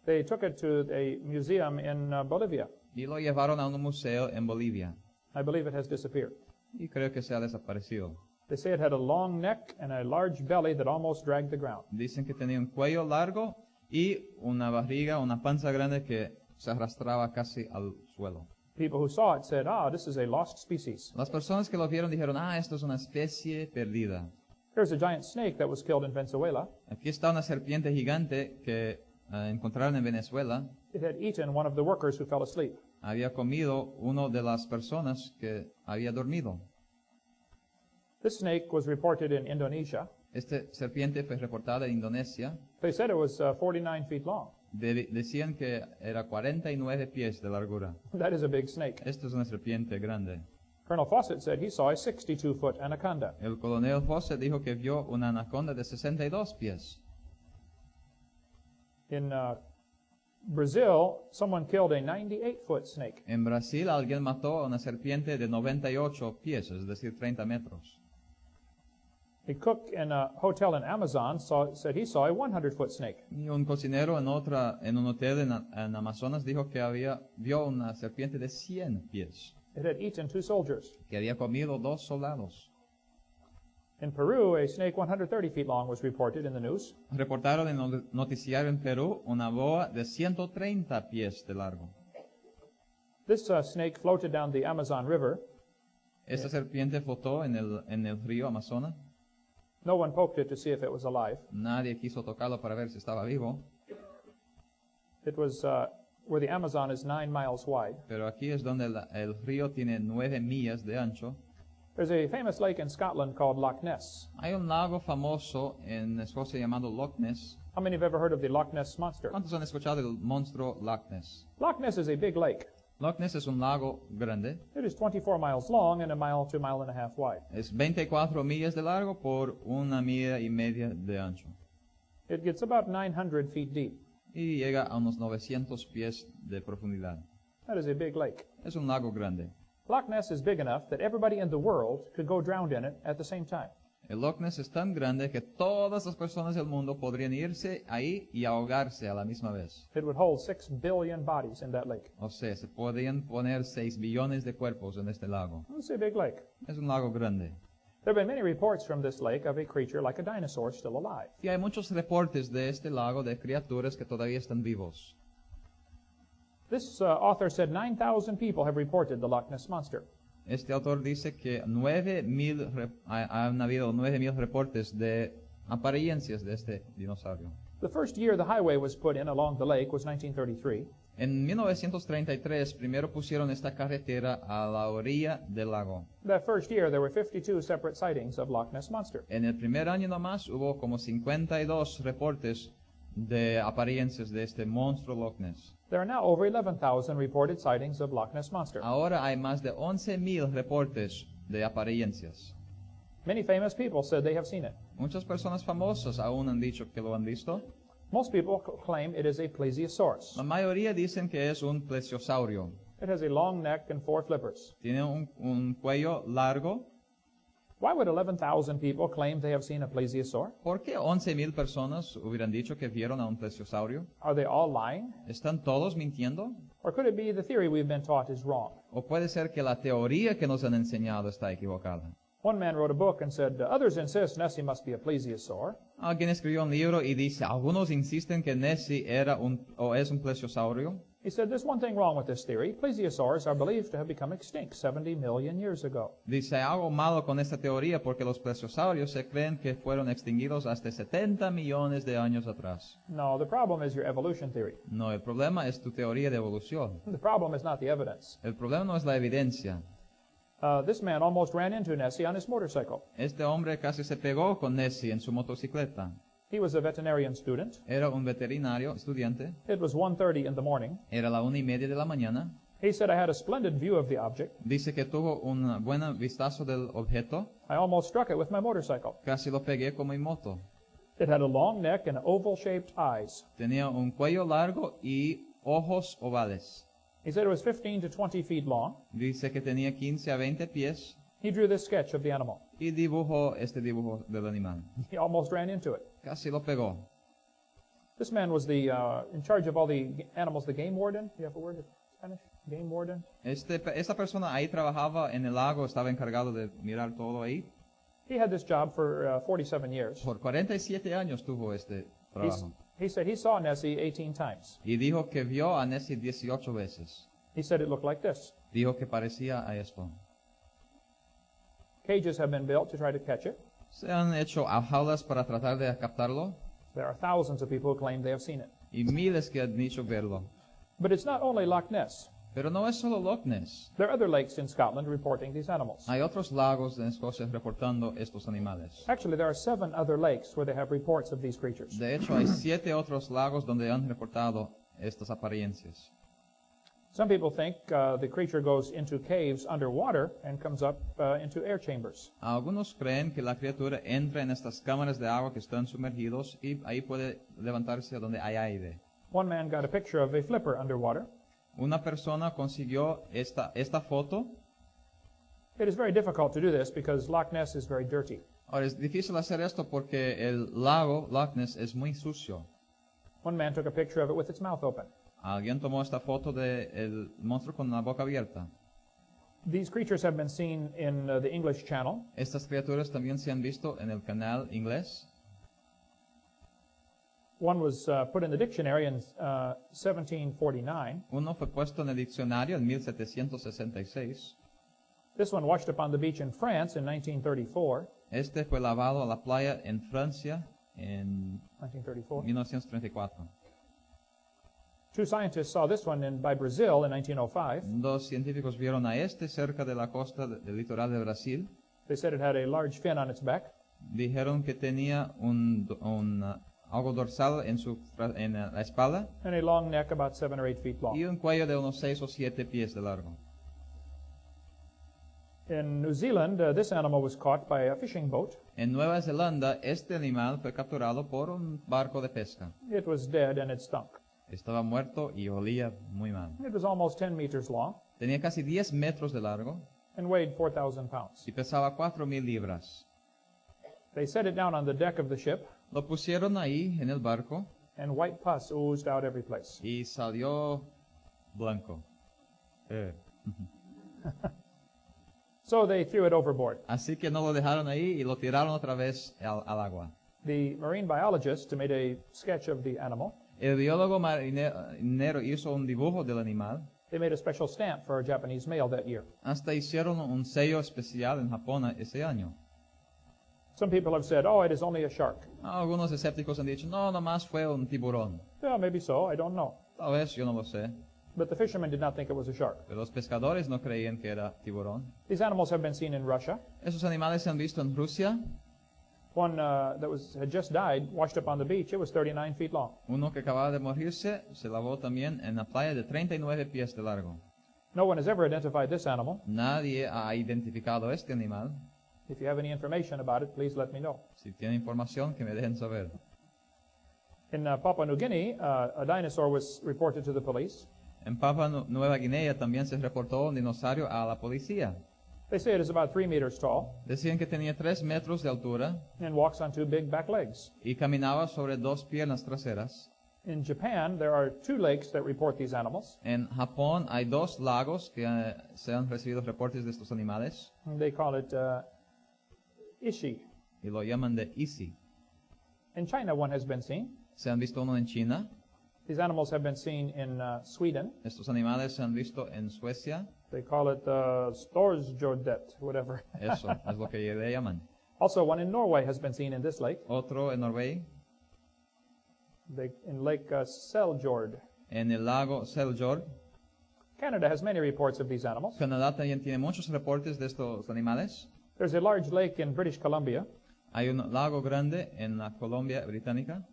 S1: They took it to a museum in Bolivia.
S2: y lo llevaron a un museo en Bolivia.
S1: I believe it has disappeared.
S2: Y creo que se ha desaparecido.
S1: They say it had a long neck and a large belly that almost dragged the ground.
S2: Dicen que tenía un cuello largo y una barriga, una panza grande que se arrastraba casi al suelo.
S1: People who saw it said, this is a lost species.
S2: Las personas que lo vieron dijeron, esto es una especie perdida.
S1: Here's a giant snake that was killed in Venezuela.
S2: Aquí está una serpiente gigante que encontraron en Venezuela.
S1: It had eaten one of the workers who fell asleep.
S2: Había comido uno de las personas que había dormido.
S1: This snake was reported in Indonesia.
S2: Esta serpiente fue reportada en Indonesia.
S1: They said it was 49 feet long.
S2: Decían que era 49 pies de largura.
S1: That is a big snake.
S2: Esto es una serpiente grande.
S1: Colonel Fawcett said he saw a 62-foot anaconda.
S2: El coronel Fosse dijo que vio una anaconda de 62 pies.
S1: In Brazil, someone killed a 98-foot snake.
S2: En Brasil alguien mató a una serpiente de 98 pies, es decir, 30 metros.
S1: A cook in a hotel in Amazon said he saw a 100-foot snake.
S2: Y un cocinero en un hotel en Amazonas dijo que vio una serpiente de 100 pies,
S1: It had eaten 2 soldiers.
S2: que había comido 2 soldados.
S1: In Peru, a snake 130 feet long was reported in the news.
S2: Reportaron en el noticiario en Perú una boa de 130 pies de largo.
S1: This snake floated down the Amazon River.
S2: Esta serpiente flotó en el río Amazonas.
S1: No one poked it to see if it was alive.
S2: Nadie quiso tocarlo para ver si estaba vivo.
S1: It was where the Amazon is 9 miles wide.
S2: pero aquí es donde el río tiene 9 millas de ancho.
S1: There's a famous lake in Scotland called Loch Ness.
S2: Hay un lago famoso en Escocia llamado Loch Ness.
S1: How many have ever heard of the Loch Ness Monster?
S2: ¿Cuántos han escuchado del monstruo Loch Ness?
S1: Loch Ness is a big lake.
S2: Loch Ness es un lago grande.
S1: It is 24 miles long and a mile to a mile and a half wide.
S2: Es 24 millas de largo por 1,5 millas de ancho.
S1: It gets about 900 feet deep.
S2: Y llega a unos 900 pies de profundidad.
S1: That is a big lake.
S2: Es un lago grande.
S1: Loch Ness is big enough that everybody in the world could go drowned in it at the same time.
S2: El Loch Ness es tan grande que todas las personas del mundo podrían irse ahí y ahogarse a la misma vez.
S1: It would hold 6 billion bodies in that lake.
S2: O sea, se podrían poner 6 billones de cuerpos en este lago.
S1: It's a big lake.
S2: Es un lago grande.
S1: There have been many reports from this lake of a creature like a dinosaur still alive.
S2: Y hay muchos reportes de este lago de criaturas que todavía están vivos.
S1: This author said 9,000 people have reported the Loch Ness Monster.
S2: Este autor dice que han habido 9,000 reportes de apariencias de este dinosaurio.
S1: The first year the highway was put in along the lake was 1933.
S2: En 1933 primero pusieron esta carretera a la orilla del lago.
S1: That first year there were 52 separate sightings of Loch Ness Monster.
S2: En el primer año nomás hubo como 52 reportes de apariencias de este monstruo Loch Ness.
S1: There are now over 11,000 reported sightings of Loch Ness Monster.
S2: Ahora hay más de 11,000 reportes de apariencias.
S1: Many famous people said they have seen it.
S2: Muchas personas famosas aún han dicho que lo han visto.
S1: Most people claim it is a plesiosaurus.
S2: La mayoría dicen que es un plesiosaurio.
S1: It has a long neck and 4 flippers.
S2: Tiene un cuello largo.
S1: Why would 11,000 people claim they have seen a plesiosaur?
S2: ¿Por qué 11,000 personas hubieran dicho que vieron a un plesiosaurio?
S1: Are they all lying?
S2: ¿Están todos mintiendo?
S1: Or could it be the theory we've been taught is wrong?
S2: ¿O puede ser que la teoría que nos han enseñado está equivocada?
S1: One man wrote a book and said, others insist Nessie must be a plesiosaur.
S2: Alguien escribió un libro y dice, algunos insisten que Nessie es un plesiosaurio.
S1: He said, there's one thing wrong with this theory. Plesiosaurs are believed to have become extinct 70 million years ago.
S2: Dice, algo malo con esta teoría porque los plesiosaurios se creen que fueron extinguidos hasta 70 millones de años atrás.
S1: No, the problem is your evolution theory.
S2: No, el problema es tu teoría de evolución.
S1: The problem is not the evidence.
S2: El problema no es la evidencia.
S1: This man almost ran into Nessie on his motorcycle.
S2: Este hombre casi se pegó con Nessie en su motocicleta.
S1: He was a veterinarian student.
S2: Era un veterinario estudiante.
S1: It was 1:30 in the morning.
S2: Era la 1:30 de la mañana.
S1: He said, I had a splendid view of the object.
S2: Dice que tuvo un buen vistazo del objeto.
S1: I almost struck it with my motorcycle.
S2: Casi lo pegué con mi moto.
S1: It had a long neck and oval-shaped eyes.
S2: Tenía un cuello largo y ojos ovales.
S1: He said it was 15 to 20 feet long.
S2: Dice que tenía 15 a 20 pies.
S1: He drew this sketch of the animal.
S2: Y dibujó este dibujo del animal.
S1: He almost ran into it.
S2: Casi lo pegó.
S1: This man was the in charge of all the animals, the game warden. You have a word in Spanish? Game warden?
S2: Esta persona ahí trabajaba en el lago, estaba encargado de mirar todo ahí.
S1: He had this job for 47 years.
S2: Por 47 años tuvo este trabajo.
S1: He said he saw Nessie 18 times.
S2: Y dijo que vio a Nessie 18 veces.
S1: He said it looked like this.
S2: Dijo que parecía a esto.
S1: Cages have been built to try to catch it.
S2: Se han hecho jaulas para tratar de captarlo.
S1: There are thousands of people who claim they have seen it.
S2: Y miles que han dicho verlo.
S1: But it's not only Loch Ness.
S2: Pero no es solo Loch Ness.
S1: There are other lakes in Scotland reporting these animals.
S2: Hay otros lagos en Escocia reportando estos animales.
S1: Actually, there are 7 other lakes where they have reports of these creatures.
S2: De hecho, hay 7 otros lagos donde han reportado estas apariencias.
S1: Some people think the creature goes into caves underwater and comes up into air chambers.
S2: Algunos creen que la criatura entra en estas cámaras de agua que están sumergidos y ahí puede levantarse donde hay aire.
S1: One man got a picture of a flipper underwater.
S2: Una persona consiguió esta foto.
S1: It is very difficult to do this because Loch Ness is very dirty.
S2: Ahora es difícil hacer esto porque el lago Loch Ness es muy sucio.
S1: One man took a picture of it with its mouth open.
S2: Alguien tomó esta foto del monstruo con la boca abierta.
S1: These creatures have been seen in the English Channel.
S2: Estas criaturas también se han visto en el canal inglés.
S1: One was put in the dictionary in 1749.
S2: Uno fue puesto en el diccionario en 1766.
S1: This one washed up on the beach in France in 1934.
S2: Este fue lavado a la playa en Francia en
S1: 1934.
S2: 1934.
S1: Two scientists saw this one by Brazil in 1905.
S2: Dos científicos vieron a este cerca de la costa del litoral de Brasil.
S1: They said it had a large fin on its back.
S2: Dijeron que tenía algo dorsal en la espalda
S1: And a long neck about 7 or 8 feet long.
S2: y un cuello de unos 6 o 7 pies de largo.
S1: In New Zealand, this animal was caught by a fishing boat.
S2: En Nueva Zelanda, este animal fue capturado por un barco de pesca.
S1: It was dead and it stunk.
S2: Estaba muerto y olía muy mal.
S1: It was almost 10 meters long
S2: Tenía casi 10 metros de largo
S1: and weighed 4,000 pounds.
S2: y pesaba 4,000 libras.
S1: They set it down on the deck of the ship,
S2: Lo pusieron ahí en el barco
S1: and white pus oozed out every place.
S2: y salió blanco.
S1: So they threw it overboard.
S2: Así que no lo dejaron ahí y lo tiraron otra vez al agua.
S1: The marine biologist made a sketch of the animal.
S2: El biólogo marinero hizo un dibujo del animal.
S1: They made a special stamp for a Japanese male that year.
S2: Hasta hicieron un sello especial en Japón ese año.
S1: Some people have said, oh, it is only a shark.
S2: Algunos escépticos han dicho, no, nomás fue un tiburón.
S1: Yeah, maybe so, I don't know.
S2: Tal vez, yo no lo sé.
S1: But the fishermen did not think it was a shark.
S2: Pero los pescadores no creían que era tiburón.
S1: These animals have been seen in Russia.
S2: Esos animales se han visto en Rusia.
S1: One had just died, washed up on the beach. It was 39 feet long.
S2: Uno que acababa de morirse se lavó también en la playa de 39 pies de largo.
S1: No one has ever identified this animal.
S2: Nadie ha identificado este animal.
S1: If you have any information about it, please let me know.
S2: Si tiene información, que me dejen saber.
S1: In Papua New Guinea, a dinosaur was reported to the police.
S2: En Papua Nueva Guinea también se reportó un dinosaurio a la policía.
S1: They say it is about 3 meters tall
S2: Decían que tenía 3 metros de altura
S1: and walks on 2 big back legs.
S2: y caminaba sobre 2 piernas traseras.
S1: In Japan, there are 2 lakes that report these animals.
S2: En Japón hay 2 lagos que se han recibido reportes de estos animales
S1: They call it Ishi.
S2: y lo llaman de Isi.
S1: In China, one has been seen.
S2: Se han visto uno en China.
S1: These animals have been seen in Sweden.
S2: Estos animales se han visto en Suecia.
S1: They call it Storsjordet, whatever.
S2: Eso es lo que le llaman.
S1: Also, one in Norway has been seen in this lake,
S2: Otro en Noruega,
S1: in Lake Seljord.
S2: en el lago Seljord.
S1: Canada has many reports of these animals.
S2: Canadá también tiene muchos reportes de estos animales.
S1: There's a large lake in British Columbia.
S2: Hay un lago grande en la Colombia británica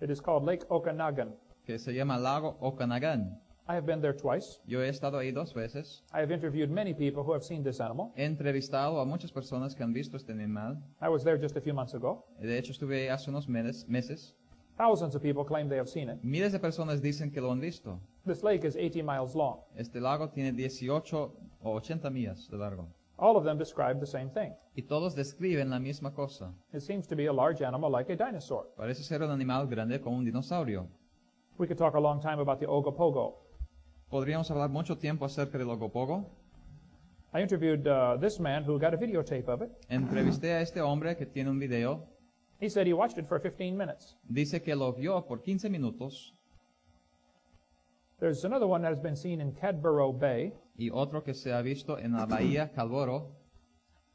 S1: It is called Lake Okanagan.
S2: que se llama lago Okanagan.
S1: I have been there twice.
S2: Yo he estado ahí 2 veces.
S1: I have interviewed many people who have seen this animal.
S2: He entrevistado a muchas personas que han visto este animal.
S1: I was there just a few months ago.
S2: De hecho, estuve ahí hace unos meses.
S1: Thousands of people claim they have seen it.
S2: Miles de personas dicen que lo han visto.
S1: This lake is 80 miles long.
S2: Este lago tiene 18 o 80 millas de largo.
S1: All of them describe the same thing.
S2: Y todos describen la misma cosa.
S1: It seems to be a large animal like a dinosaur.
S2: Parece ser un animal grande como un dinosaurio.
S1: We could talk a long time about the Ogopogo.
S2: Podríamos hablar mucho tiempo acerca del ogopogo.
S1: I interviewed this man who got a videotape of it.
S2: Entrevisté a este hombre que tiene un video.
S1: He said he watched it for 15 minutes.
S2: Dice que lo vio por 15 minutos.
S1: There's another one that has been seen in Cadborough Bay.
S2: Y otro que se ha visto en la bahía Calvoro.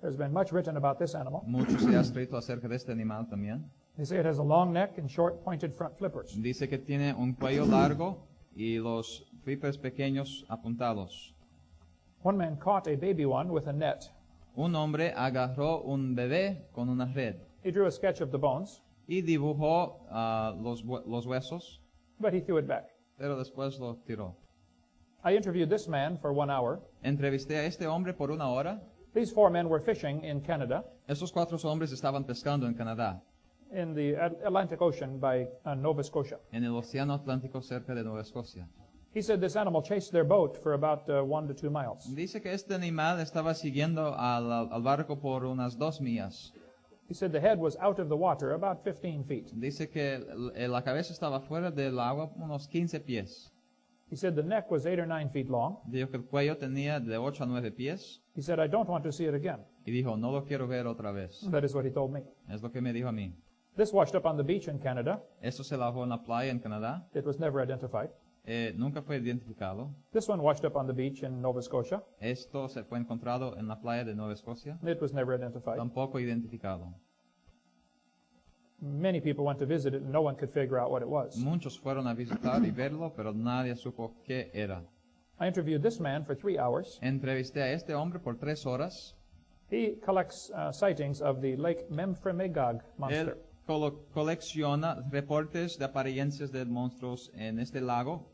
S1: There's been much written about this animal.
S2: Mucho se ha escrito acerca de este animal también.
S1: They say it has a long neck and short pointed front flippers.
S2: Dice que tiene un cuello largo y los flippers pequeños apuntados.
S1: One man caught a baby one with a net.
S2: Un hombre agarró un bebé con una red
S1: He drew a sketch of the bones,
S2: y dibujó los huesos,
S1: but he threw it back.
S2: pero después lo tiró.
S1: I interviewed this man for 1 hour.
S2: Entrevisté a este hombre por 1 hora.
S1: These 4 men were fishing in Canada,
S2: Estos 4 hombres estaban pescando en Canadá,
S1: in the Atlantic Ocean by Nova Scotia.
S2: en el Océano Atlántico cerca de Nueva Escocia.
S1: He said this animal chased their boat for about 1 to 2 miles.
S2: Dice que este animal estaba siguiendo al barco por unas 2 millas.
S1: He said the head was out of the water about 15 feet.
S2: Dice que la cabeza estaba fuera del agua unos 15 pies.
S1: He said the neck was 8 or 9 feet long.
S2: Dijo que el cuello tenía de 8 a 9 pies.
S1: He said, I don't want to see it again.
S2: Y dijo, no lo quiero ver otra vez.
S1: That is what he told me.
S2: Es lo que me dijo a mí.
S1: This washed up on the beach in Canada.
S2: Esto se lavó en la playa en Canadá.
S1: It was never identified.
S2: Nunca fue identificado.
S1: This one washed up on the beach in Nova Scotia.
S2: Esto se fue encontrado en la playa de Nueva Escocia.
S1: It was never identified.
S2: Tampoco identificado.
S1: Many people went to visit it, and no one could figure out what it was.
S2: Muchos fueron a visitar y verlo, pero nadie supo qué era.
S1: I interviewed this man for 3 hours.
S2: Entrevisté a este hombre por 3 horas.
S1: He collects sightings of the Lake Memphremagog monster.
S2: Él colecciona reportes de apariencias de monstruos en este lago,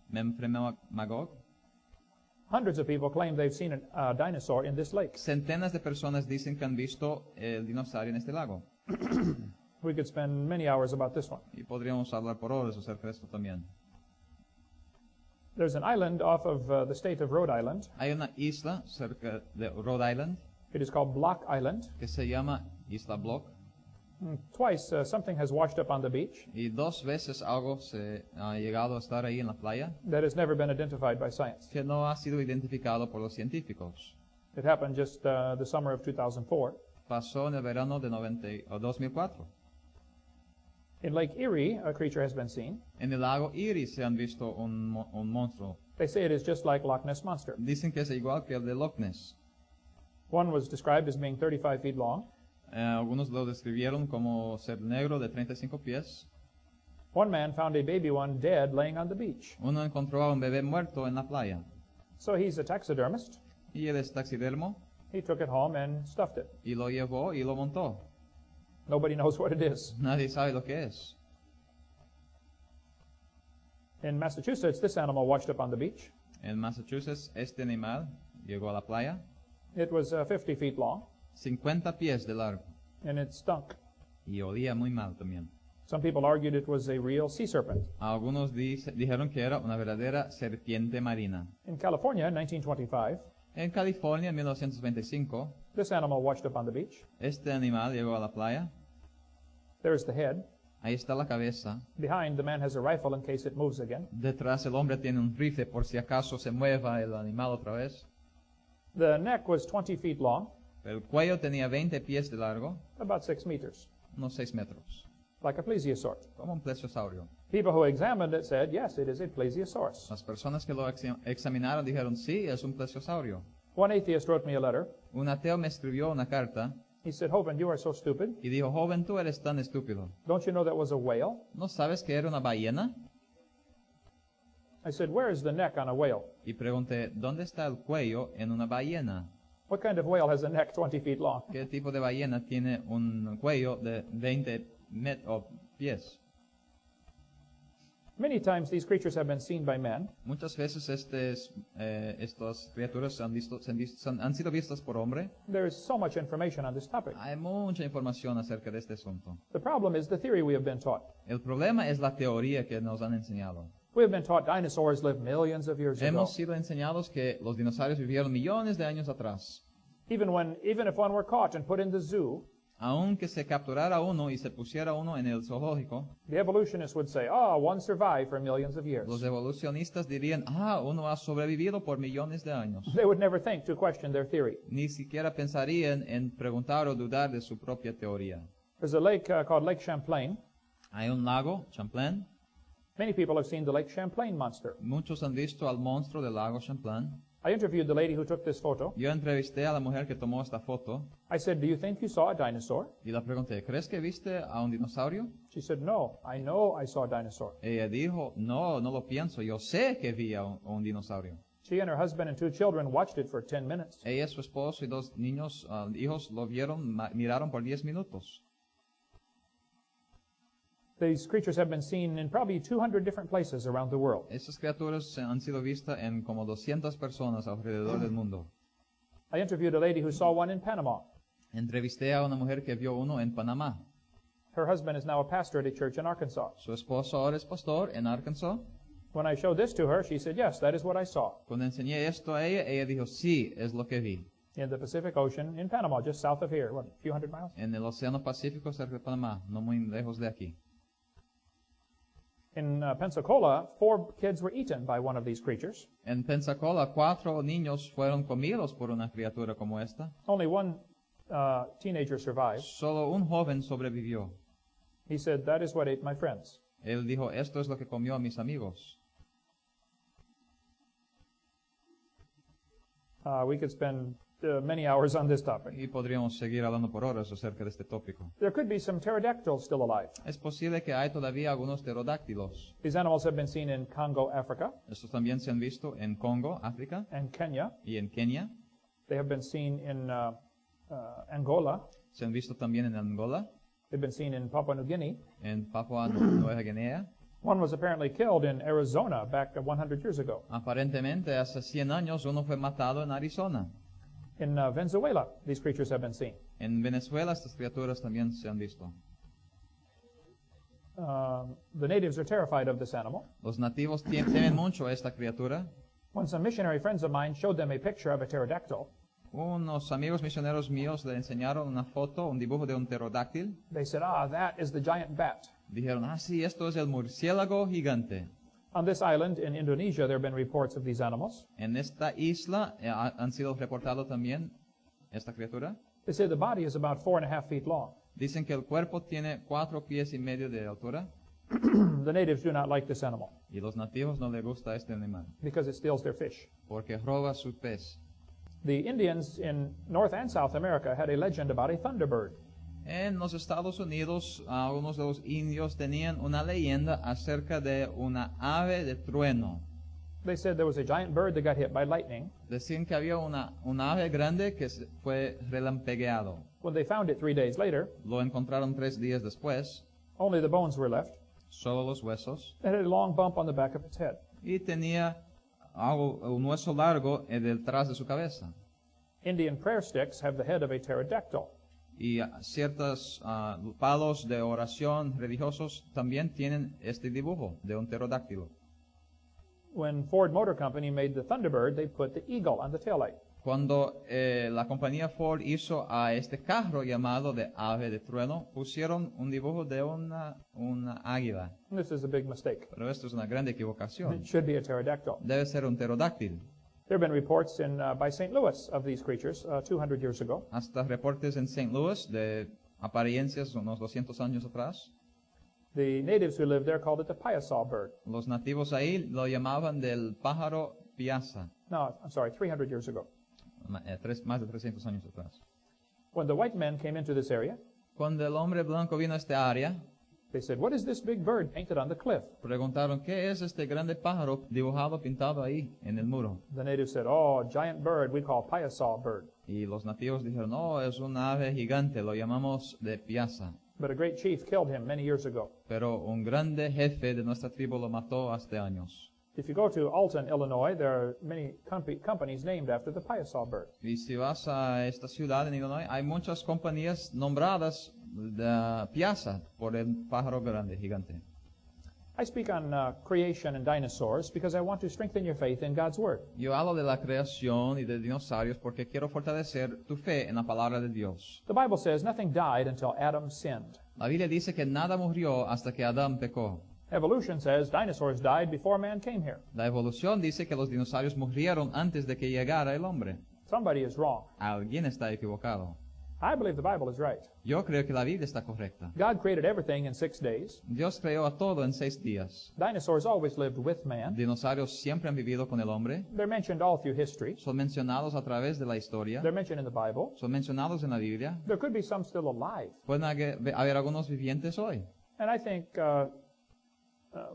S2: Memphremagog.
S1: Hundreds of people claim they've seen a dinosaur in this lake.
S2: Centenas de personas dicen que han visto el dinosaurio en este lago.
S1: We could spend many hours about this one.
S2: Y podríamos hablar por horas acerca de esto también.
S1: There's an island off of the state of Rhode Island.
S2: Hay una isla cerca de Rhode Island
S1: It is called Block Island.
S2: que se llama Isla Block.
S1: Twice something has washed up on the beach
S2: Y 2 veces algo se ha llegado a estar ahí en la playa
S1: that has never been identified by science.
S2: que no ha sido identificado por los científicos.
S1: It happened just the summer of 2004.
S2: Pasó en el verano de 2004.
S1: In Lake Erie, a creature has been seen.
S2: En el lago Erie se han visto un monstruo.
S1: They say it is just like Loch Ness Monster.
S2: Dicen que es igual que el de Loch Ness.
S1: One was described as being 35 feet long.
S2: Algunos lo describieron como ser negro de 35 pies.
S1: One man found a baby one dead laying on the beach.
S2: Uno encontró a un bebé muerto en la playa.
S1: So he's a taxidermist.
S2: Y él es taxidermo
S1: He took it home and stuffed it.
S2: y lo llevó y lo montó.
S1: Nobody knows what it is.
S2: Nadie sabe lo que es.
S1: In Massachusetts, this animal washed up on the beach.
S2: En Massachusetts, este animal llegó a la playa,
S1: It was 50 feet long,
S2: 50 pies de largo,
S1: and it stunk.
S2: y olía muy mal también.
S1: Some people argued it was a real sea serpent.
S2: Algunos dijeron que era una verdadera serpiente marina.
S1: In California, in 1925,
S2: En California, en 1925,
S1: this animal washed up on the beach.
S2: este animal llegó a la playa.
S1: There's the head.
S2: Ahí está la cabeza.
S1: Behind, the man has a rifle in case it moves again.
S2: Detrás el hombre tiene un rifle por si acaso se mueva el animal otra vez.
S1: The neck was 20 feet long,
S2: El cuello tenía 20 pies de largo,
S1: about 6 meters,
S2: unos 6 metros,
S1: like a plesiosaur.
S2: como un plesiosaurio.
S1: People who examined it said, yes, it is a plesiosaurus.
S2: Las personas que lo examinaron dijeron, sí, es un plesiosaurio.
S1: One atheist wrote me a letter.
S2: Un ateo me escribió una carta
S1: He said, Hovind, you are so stupid.
S2: y dijo, joven, tú eres tan estúpido.
S1: Don't you know that was a whale?
S2: ¿No sabes que era una ballena?
S1: I said, where is the neck on a whale?
S2: Y pregunté, ¿dónde está el cuello en una ballena?
S1: What kind of whale has a neck 20 feet long?
S2: ¿Qué tipo de ballena tiene un cuello de 20 pies?
S1: Many times these creatures have been seen by men.
S2: Muchas veces estas criaturas han sido vistas por hombre.
S1: There is so much information on this topic.
S2: Hay mucha información acerca de este asunto.
S1: The problem is the theory we have been taught.
S2: El problema es la teoría que nos han enseñado.
S1: We have been taught dinosaurs lived millions of years ago.
S2: Hemos sido enseñados que los dinosaurios vivieron millones de años atrás.
S1: Even if one were caught and put in the zoo,
S2: Aunque se capturara uno y se pusiera uno en el zoológico,
S1: the evolutionists would say, one survived for millions of years.
S2: los evolucionistas dirían, uno ha sobrevivido por millones de años.
S1: They would never think to question their theory.
S2: Ni siquiera pensarían en preguntar o dudar de su propia teoría.
S1: There's a lake called Lake Champlain.
S2: Hay un lago, Champlain.
S1: Many people have seen the Lake Champlain monster.
S2: Muchos han visto al monstruo del lago Champlain.
S1: I interviewed the lady who took this photo.
S2: Yo entrevisté a la mujer que tomó esta foto
S1: I said, do you think you saw a dinosaur?
S2: y la pregunté, ¿crees que viste a un dinosaurio?
S1: She said, no, I know I saw a dinosaur.
S2: Ella dijo, no, no lo pienso, yo sé que vi a un dinosaurio.
S1: She and her husband and 2 children watched it for 10 minutes.
S2: Ella, su esposo y 2 niños, hijos lo vieron, miraron por 10 minutos.
S1: These creatures have been seen in probably 200 different places around the world.
S2: Estas criaturas han sido vistas en como 200 personas alrededor del mundo.
S1: I interviewed a lady who saw one in Panama.
S2: Entrevisté a una mujer que vio uno en Panamá.
S1: Her husband is now a pastor at a church in Arkansas.
S2: Su esposo ahora es pastor en Arkansas.
S1: When I showed this to her, she said, yes, that is what I saw.
S2: Cuando enseñé esto a ella, ella dijo, sí, es lo que vi.
S1: In the Pacific Ocean in Panama, just south of here, a few hundred miles?
S2: En el Océano Pacífico cerca de Panamá, no muy lejos de aquí.
S1: In Pensacola, 4 kids were eaten by one of these creatures.
S2: En Pensacola, 4 niños fueron comidos por una criatura como esta.
S1: Only one teenager survived.
S2: Solo un joven sobrevivió.
S1: He said, that is what ate my friends.
S2: Él dijo, esto es lo que comió a mis amigos.
S1: We could spend many hours on this topic.
S2: Y podríamos seguir hablando por horas acerca de este tópico.
S1: There could be some pterodactyls still alive.
S2: Es posible que hay todavía algunos pterodáctilos.
S1: These animals have been seen in Congo, Africa,
S2: Estos también se han visto en Congo, África,
S1: and Kenya.
S2: y en Kenia.
S1: They have been seen in Angola.
S2: Se han visto también en Angola,
S1: They've been seen in Papua New Guinea.
S2: en Papua Nueva Guinea.
S1: One was apparently killed in Arizona back 100 years ago.
S2: Aparentemente, hace 100 años uno fue matado en Arizona.
S1: In Venezuela, these creatures have been seen.
S2: En Venezuela estas criaturas también se han visto.
S1: The natives are terrified of this animal.
S2: Los nativos temen mucho a esta criatura.
S1: When some missionary friends of mine showed them a picture of a pterodactyl,
S2: Unos amigos misioneros míos le enseñaron una foto, un dibujo de un pterodáctil.
S1: they said, that is the giant bat.
S2: Dijeron, sí, esto es el murciélago gigante.
S1: On this island in Indonesia, there have been reports of these animals.
S2: En esta isla han sido reportados también esta criatura.
S1: They say the body is about 4.5 feet long.
S2: Dicen que el cuerpo tiene 4 pies y medio de altura
S1: The natives do not like this animal
S2: y los nativos no les gusta este animal
S1: because it steals their fish.
S2: porque roba su pez.
S1: The Indians in North and South America had a legend about a thunderbird.
S2: En los Estados Unidos, algunos de los indios tenían una leyenda acerca de una ave de trueno.
S1: They said there was a giant bird that got hit by lightning.
S2: Decían que había una ave grande que fue relampegueado.
S1: When they found it 3 days later,
S2: Lo encontraron 3 días después,
S1: only the bones were left.
S2: solo los huesos,
S1: It had a long bump on the back of its head.
S2: y tenía un hueso largo detrás de su cabeza.
S1: Indian prayer sticks have the head of a pterodactyl.
S2: Y ciertos palos de oración religiosos también tienen este dibujo de un pterodáctilo.
S1: When Ford Motor Company made the Thunderbird, they put the eagle on the taillight.
S2: Cuando la compañía Ford hizo a este carro llamado de ave de trueno, pusieron un dibujo de una águila.
S1: This is a big mistake.
S2: Pero esto es una gran equivocación.
S1: It should be a pterodactyl.
S2: Debe ser un pterodáctil.
S1: There have been reports by St. Louis of these creatures 200 years ago.
S2: Hasta reportes en St. Louis de apariencias unos 200 años atrás.
S1: The natives who lived there called it the piasaw bird.
S2: Los nativos ahí lo llamaban del pájaro piazza,
S1: No, I'm sorry, 300 years ago.
S2: más de 300 años atrás.
S1: When the white men came into this area,
S2: Cuando el hombre blanco vino a esta área,
S1: they said, "What is this big bird painted on the cliff?"
S2: preguntaron, ¿qué es este grande pájaro dibujado, pintado ahí en el muro?
S1: The natives said, "Oh, giant bird we call piasaw bird."
S2: Y los nativos dijeron, no, es un ave gigante, lo llamamos de piazza.
S1: But a great chief killed him many years ago.
S2: Pero un grande jefe de nuestra tribu lo mató hace años.
S1: If you go to Alton, Illinois, there are many companies named after the piasaw bird.
S2: Y si vas a esta ciudad en Illinois, hay muchas compañías nombradas de piazza por el pájaro grande, gigante.
S1: I speak on creation and dinosaurs because I want to strengthen your faith in God's Word.
S2: Yo hablo de la creación y de dinosaurios porque quiero fortalecer tu fe en la palabra de Dios.
S1: The Bible says nothing died until Adam sinned.
S2: La Biblia dice que nada murió hasta que Adán pecó.
S1: Evolution says dinosaurs died before man came here.
S2: La evolución dice que los dinosaurios murieron antes de que llegara el hombre.
S1: Somebody is wrong.
S2: Alguien está equivocado.
S1: I believe the Bible is right.
S2: Yo creo que la Biblia está correcta.
S1: God created everything in 6 days.
S2: Dios creó a todo en 6 días.
S1: Dinosaurs always lived with man.
S2: Dinosaurios siempre han vivido con el hombre.
S1: They're mentioned all through history.
S2: Son mencionados a través de la historia.
S1: They're mentioned in the Bible.
S2: Son mencionados en la Biblia.
S1: There could be some still alive.
S2: Pueden haber algunos vivientes hoy.
S1: And I think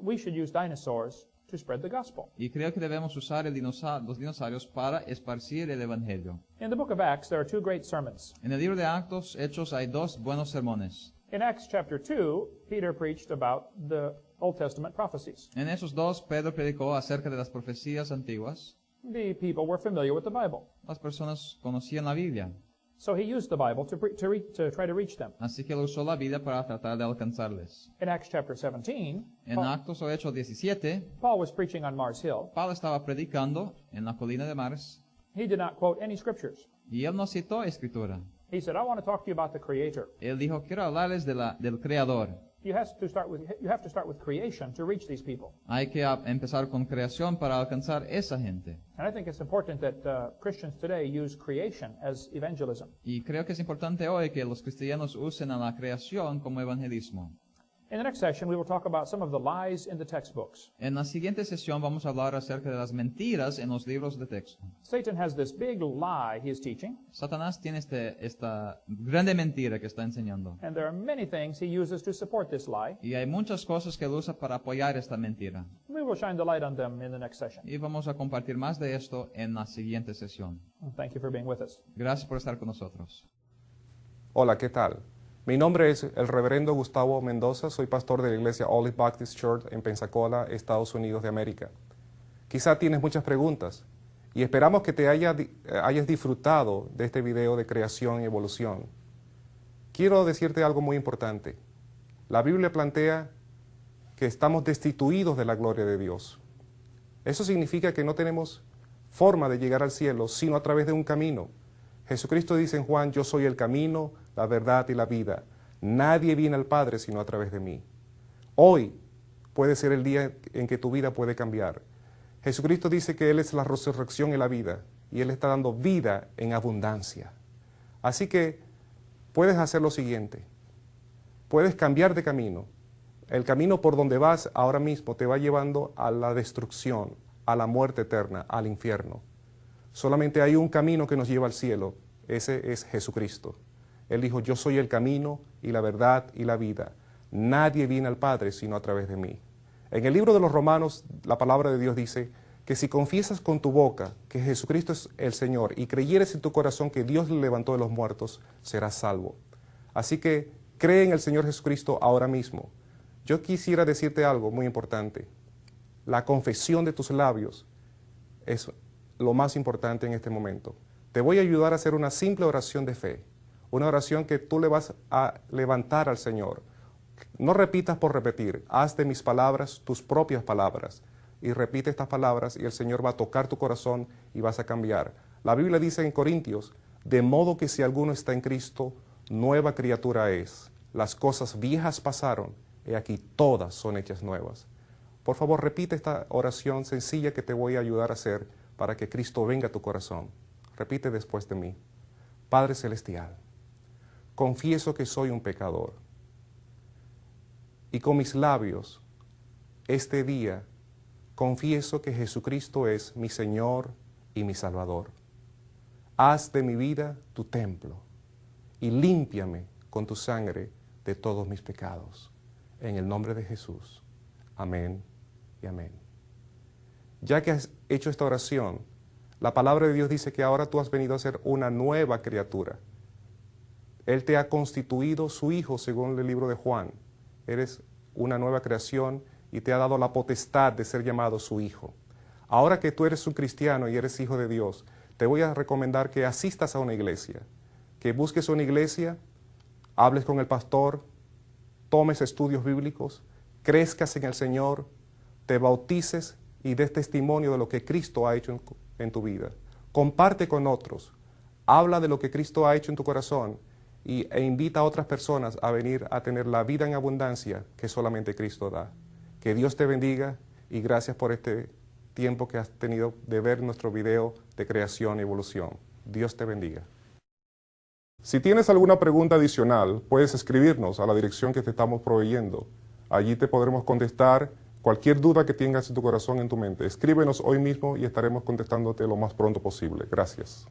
S1: we should use dinosaurs to spread the gospel.
S2: Y creo que debemos usar los dinosaurios para esparcir el evangelio.
S1: In the book of Acts, there are 2 great sermons.
S2: En el libro de Actos, Hechos, hay 2 buenos sermones.
S1: In Acts chapter 2, Peter preached about the Old Testament prophecies.
S2: En esos 2, Pedro predicó acerca de las profecías antiguas.
S1: The people were familiar with the Bible.
S2: Las personas conocían la Biblia,
S1: So he used the Bible to try to reach them.
S2: así que él usó la Biblia para tratar de alcanzarles.
S1: In Acts chapter 17,
S2: En Actos o Hechos 17,
S1: Paul was preaching on Mars Hill.
S2: Pablo estaba predicando en la colina de Mars
S1: He did not quote any scriptures.
S2: y él no citó escritura.
S1: He said, "I want to talk to you about the Creator."
S2: Él dijo, quiero hablarles del Creador.
S1: You have to start with creation to reach these people.
S2: Hay que empezar con creación para alcanzar esa gente.
S1: And I think it's important that Christians today use creation as evangelism.
S2: Y creo que es importante hoy que los cristianos usen a la creación como evangelismo.
S1: In the next session, we will talk about some of the lies in the textbooks.
S2: En la siguiente sesión vamos a hablar acerca de las mentiras en los libros de texto.
S1: Satan has this big lie he is teaching,
S2: Satanás tiene esta grande mentira que está enseñando.
S1: and there are many things he uses to support this lie.
S2: Y hay muchas cosas que él usa para apoyar esta mentira.
S1: We will shine the light on them in the next session.
S2: Y vamos a compartir más de esto en la siguiente sesión.
S1: Thank you for being with us.
S2: Gracias por estar con nosotros.
S3: Hola, ¿qué tal? Mi nombre es el reverendo Gustavo Mendoza, soy pastor de la iglesia Olive Baptist Church en Pensacola, Estados Unidos de América. Quizá tienes muchas preguntas y esperamos que te hayas disfrutado de este video de creación y evolución. Quiero decirte algo muy importante. La Biblia plantea que estamos destituidos de la gloria de Dios. Eso significa que no tenemos forma de llegar al cielo sino a través de un camino. Jesucristo dice en Juan, yo soy el camino, la verdad y la vida. Nadie viene al Padre sino a través de mí. Hoy puede ser el día en que tu vida puede cambiar. Jesucristo dice que Él es la resurrección y la vida, y Él está dando vida en abundancia. Así que puedes hacer lo siguiente. Puedes cambiar de camino. El camino por donde vas ahora mismo te va llevando a la destrucción, a la muerte eterna, al infierno. Solamente hay un camino que nos lleva al cielo. Ese es Jesucristo. Él dijo, yo soy el camino y la verdad y la vida. Nadie viene al Padre sino a través de mí. En el libro de los Romanos, la palabra de Dios dice que si confiesas con tu boca que Jesucristo es el Señor y creyeres en tu corazón que Dios le levantó de los muertos, serás salvo. Así que cree en el Señor Jesucristo ahora mismo. Yo quisiera decirte algo muy importante. La confesión de tus labios es lo más importante en este momento. Te voy a ayudar a hacer una simple oración de fe, una oración que tú le vas a levantar al Señor. No repitas por repetir, haz de mis palabras tus propias palabras y repite estas palabras y el Señor va a tocar tu corazón y vas a cambiar. La Biblia dice en Corintios, de modo que si alguno está en Cristo, nueva criatura es. Las cosas viejas pasaron, y aquí todas son hechas nuevas. Por favor, repite esta oración sencilla que te voy a ayudar a hacer para que Cristo venga a tu corazón. Repite después de mí. Padre Celestial, confieso que soy un pecador. Y con mis labios, este día, confieso que Jesucristo es mi Señor y mi Salvador. Haz de mi vida tu templo y límpiame con tu sangre de todos mis pecados. En el nombre de Jesús. Amén y amén. Ya que has hecho esta oración, la palabra de Dios dice que ahora tú has venido a ser una nueva criatura. Él te ha constituido su hijo según el libro de Juan. Eres una nueva creación y te ha dado la potestad de ser llamado su hijo. Ahora que tú eres un cristiano y eres hijo de Dios, te voy a recomendar que asistas a una iglesia, que busques una iglesia, hables con el pastor, tomes estudios bíblicos, crezcas en el Señor, te bautices y des testimonio de lo que Cristo ha hecho en tu vida. Comparte con otros, habla de lo que Cristo ha hecho en tu corazón e invita a otras personas a venir a tener la vida en abundancia que solamente Cristo da. Que Dios te bendiga y gracias por este tiempo que has tenido de ver nuestro video de creación y evolución. Dios te bendiga. Si tienes alguna pregunta adicional, puedes escribirnos a la dirección que te estamos proveyendo. Allí te podremos contestar cualquier duda que tengas en tu corazón, en tu mente. Escríbenos hoy mismo y estaremos contestándote lo más pronto posible. Gracias.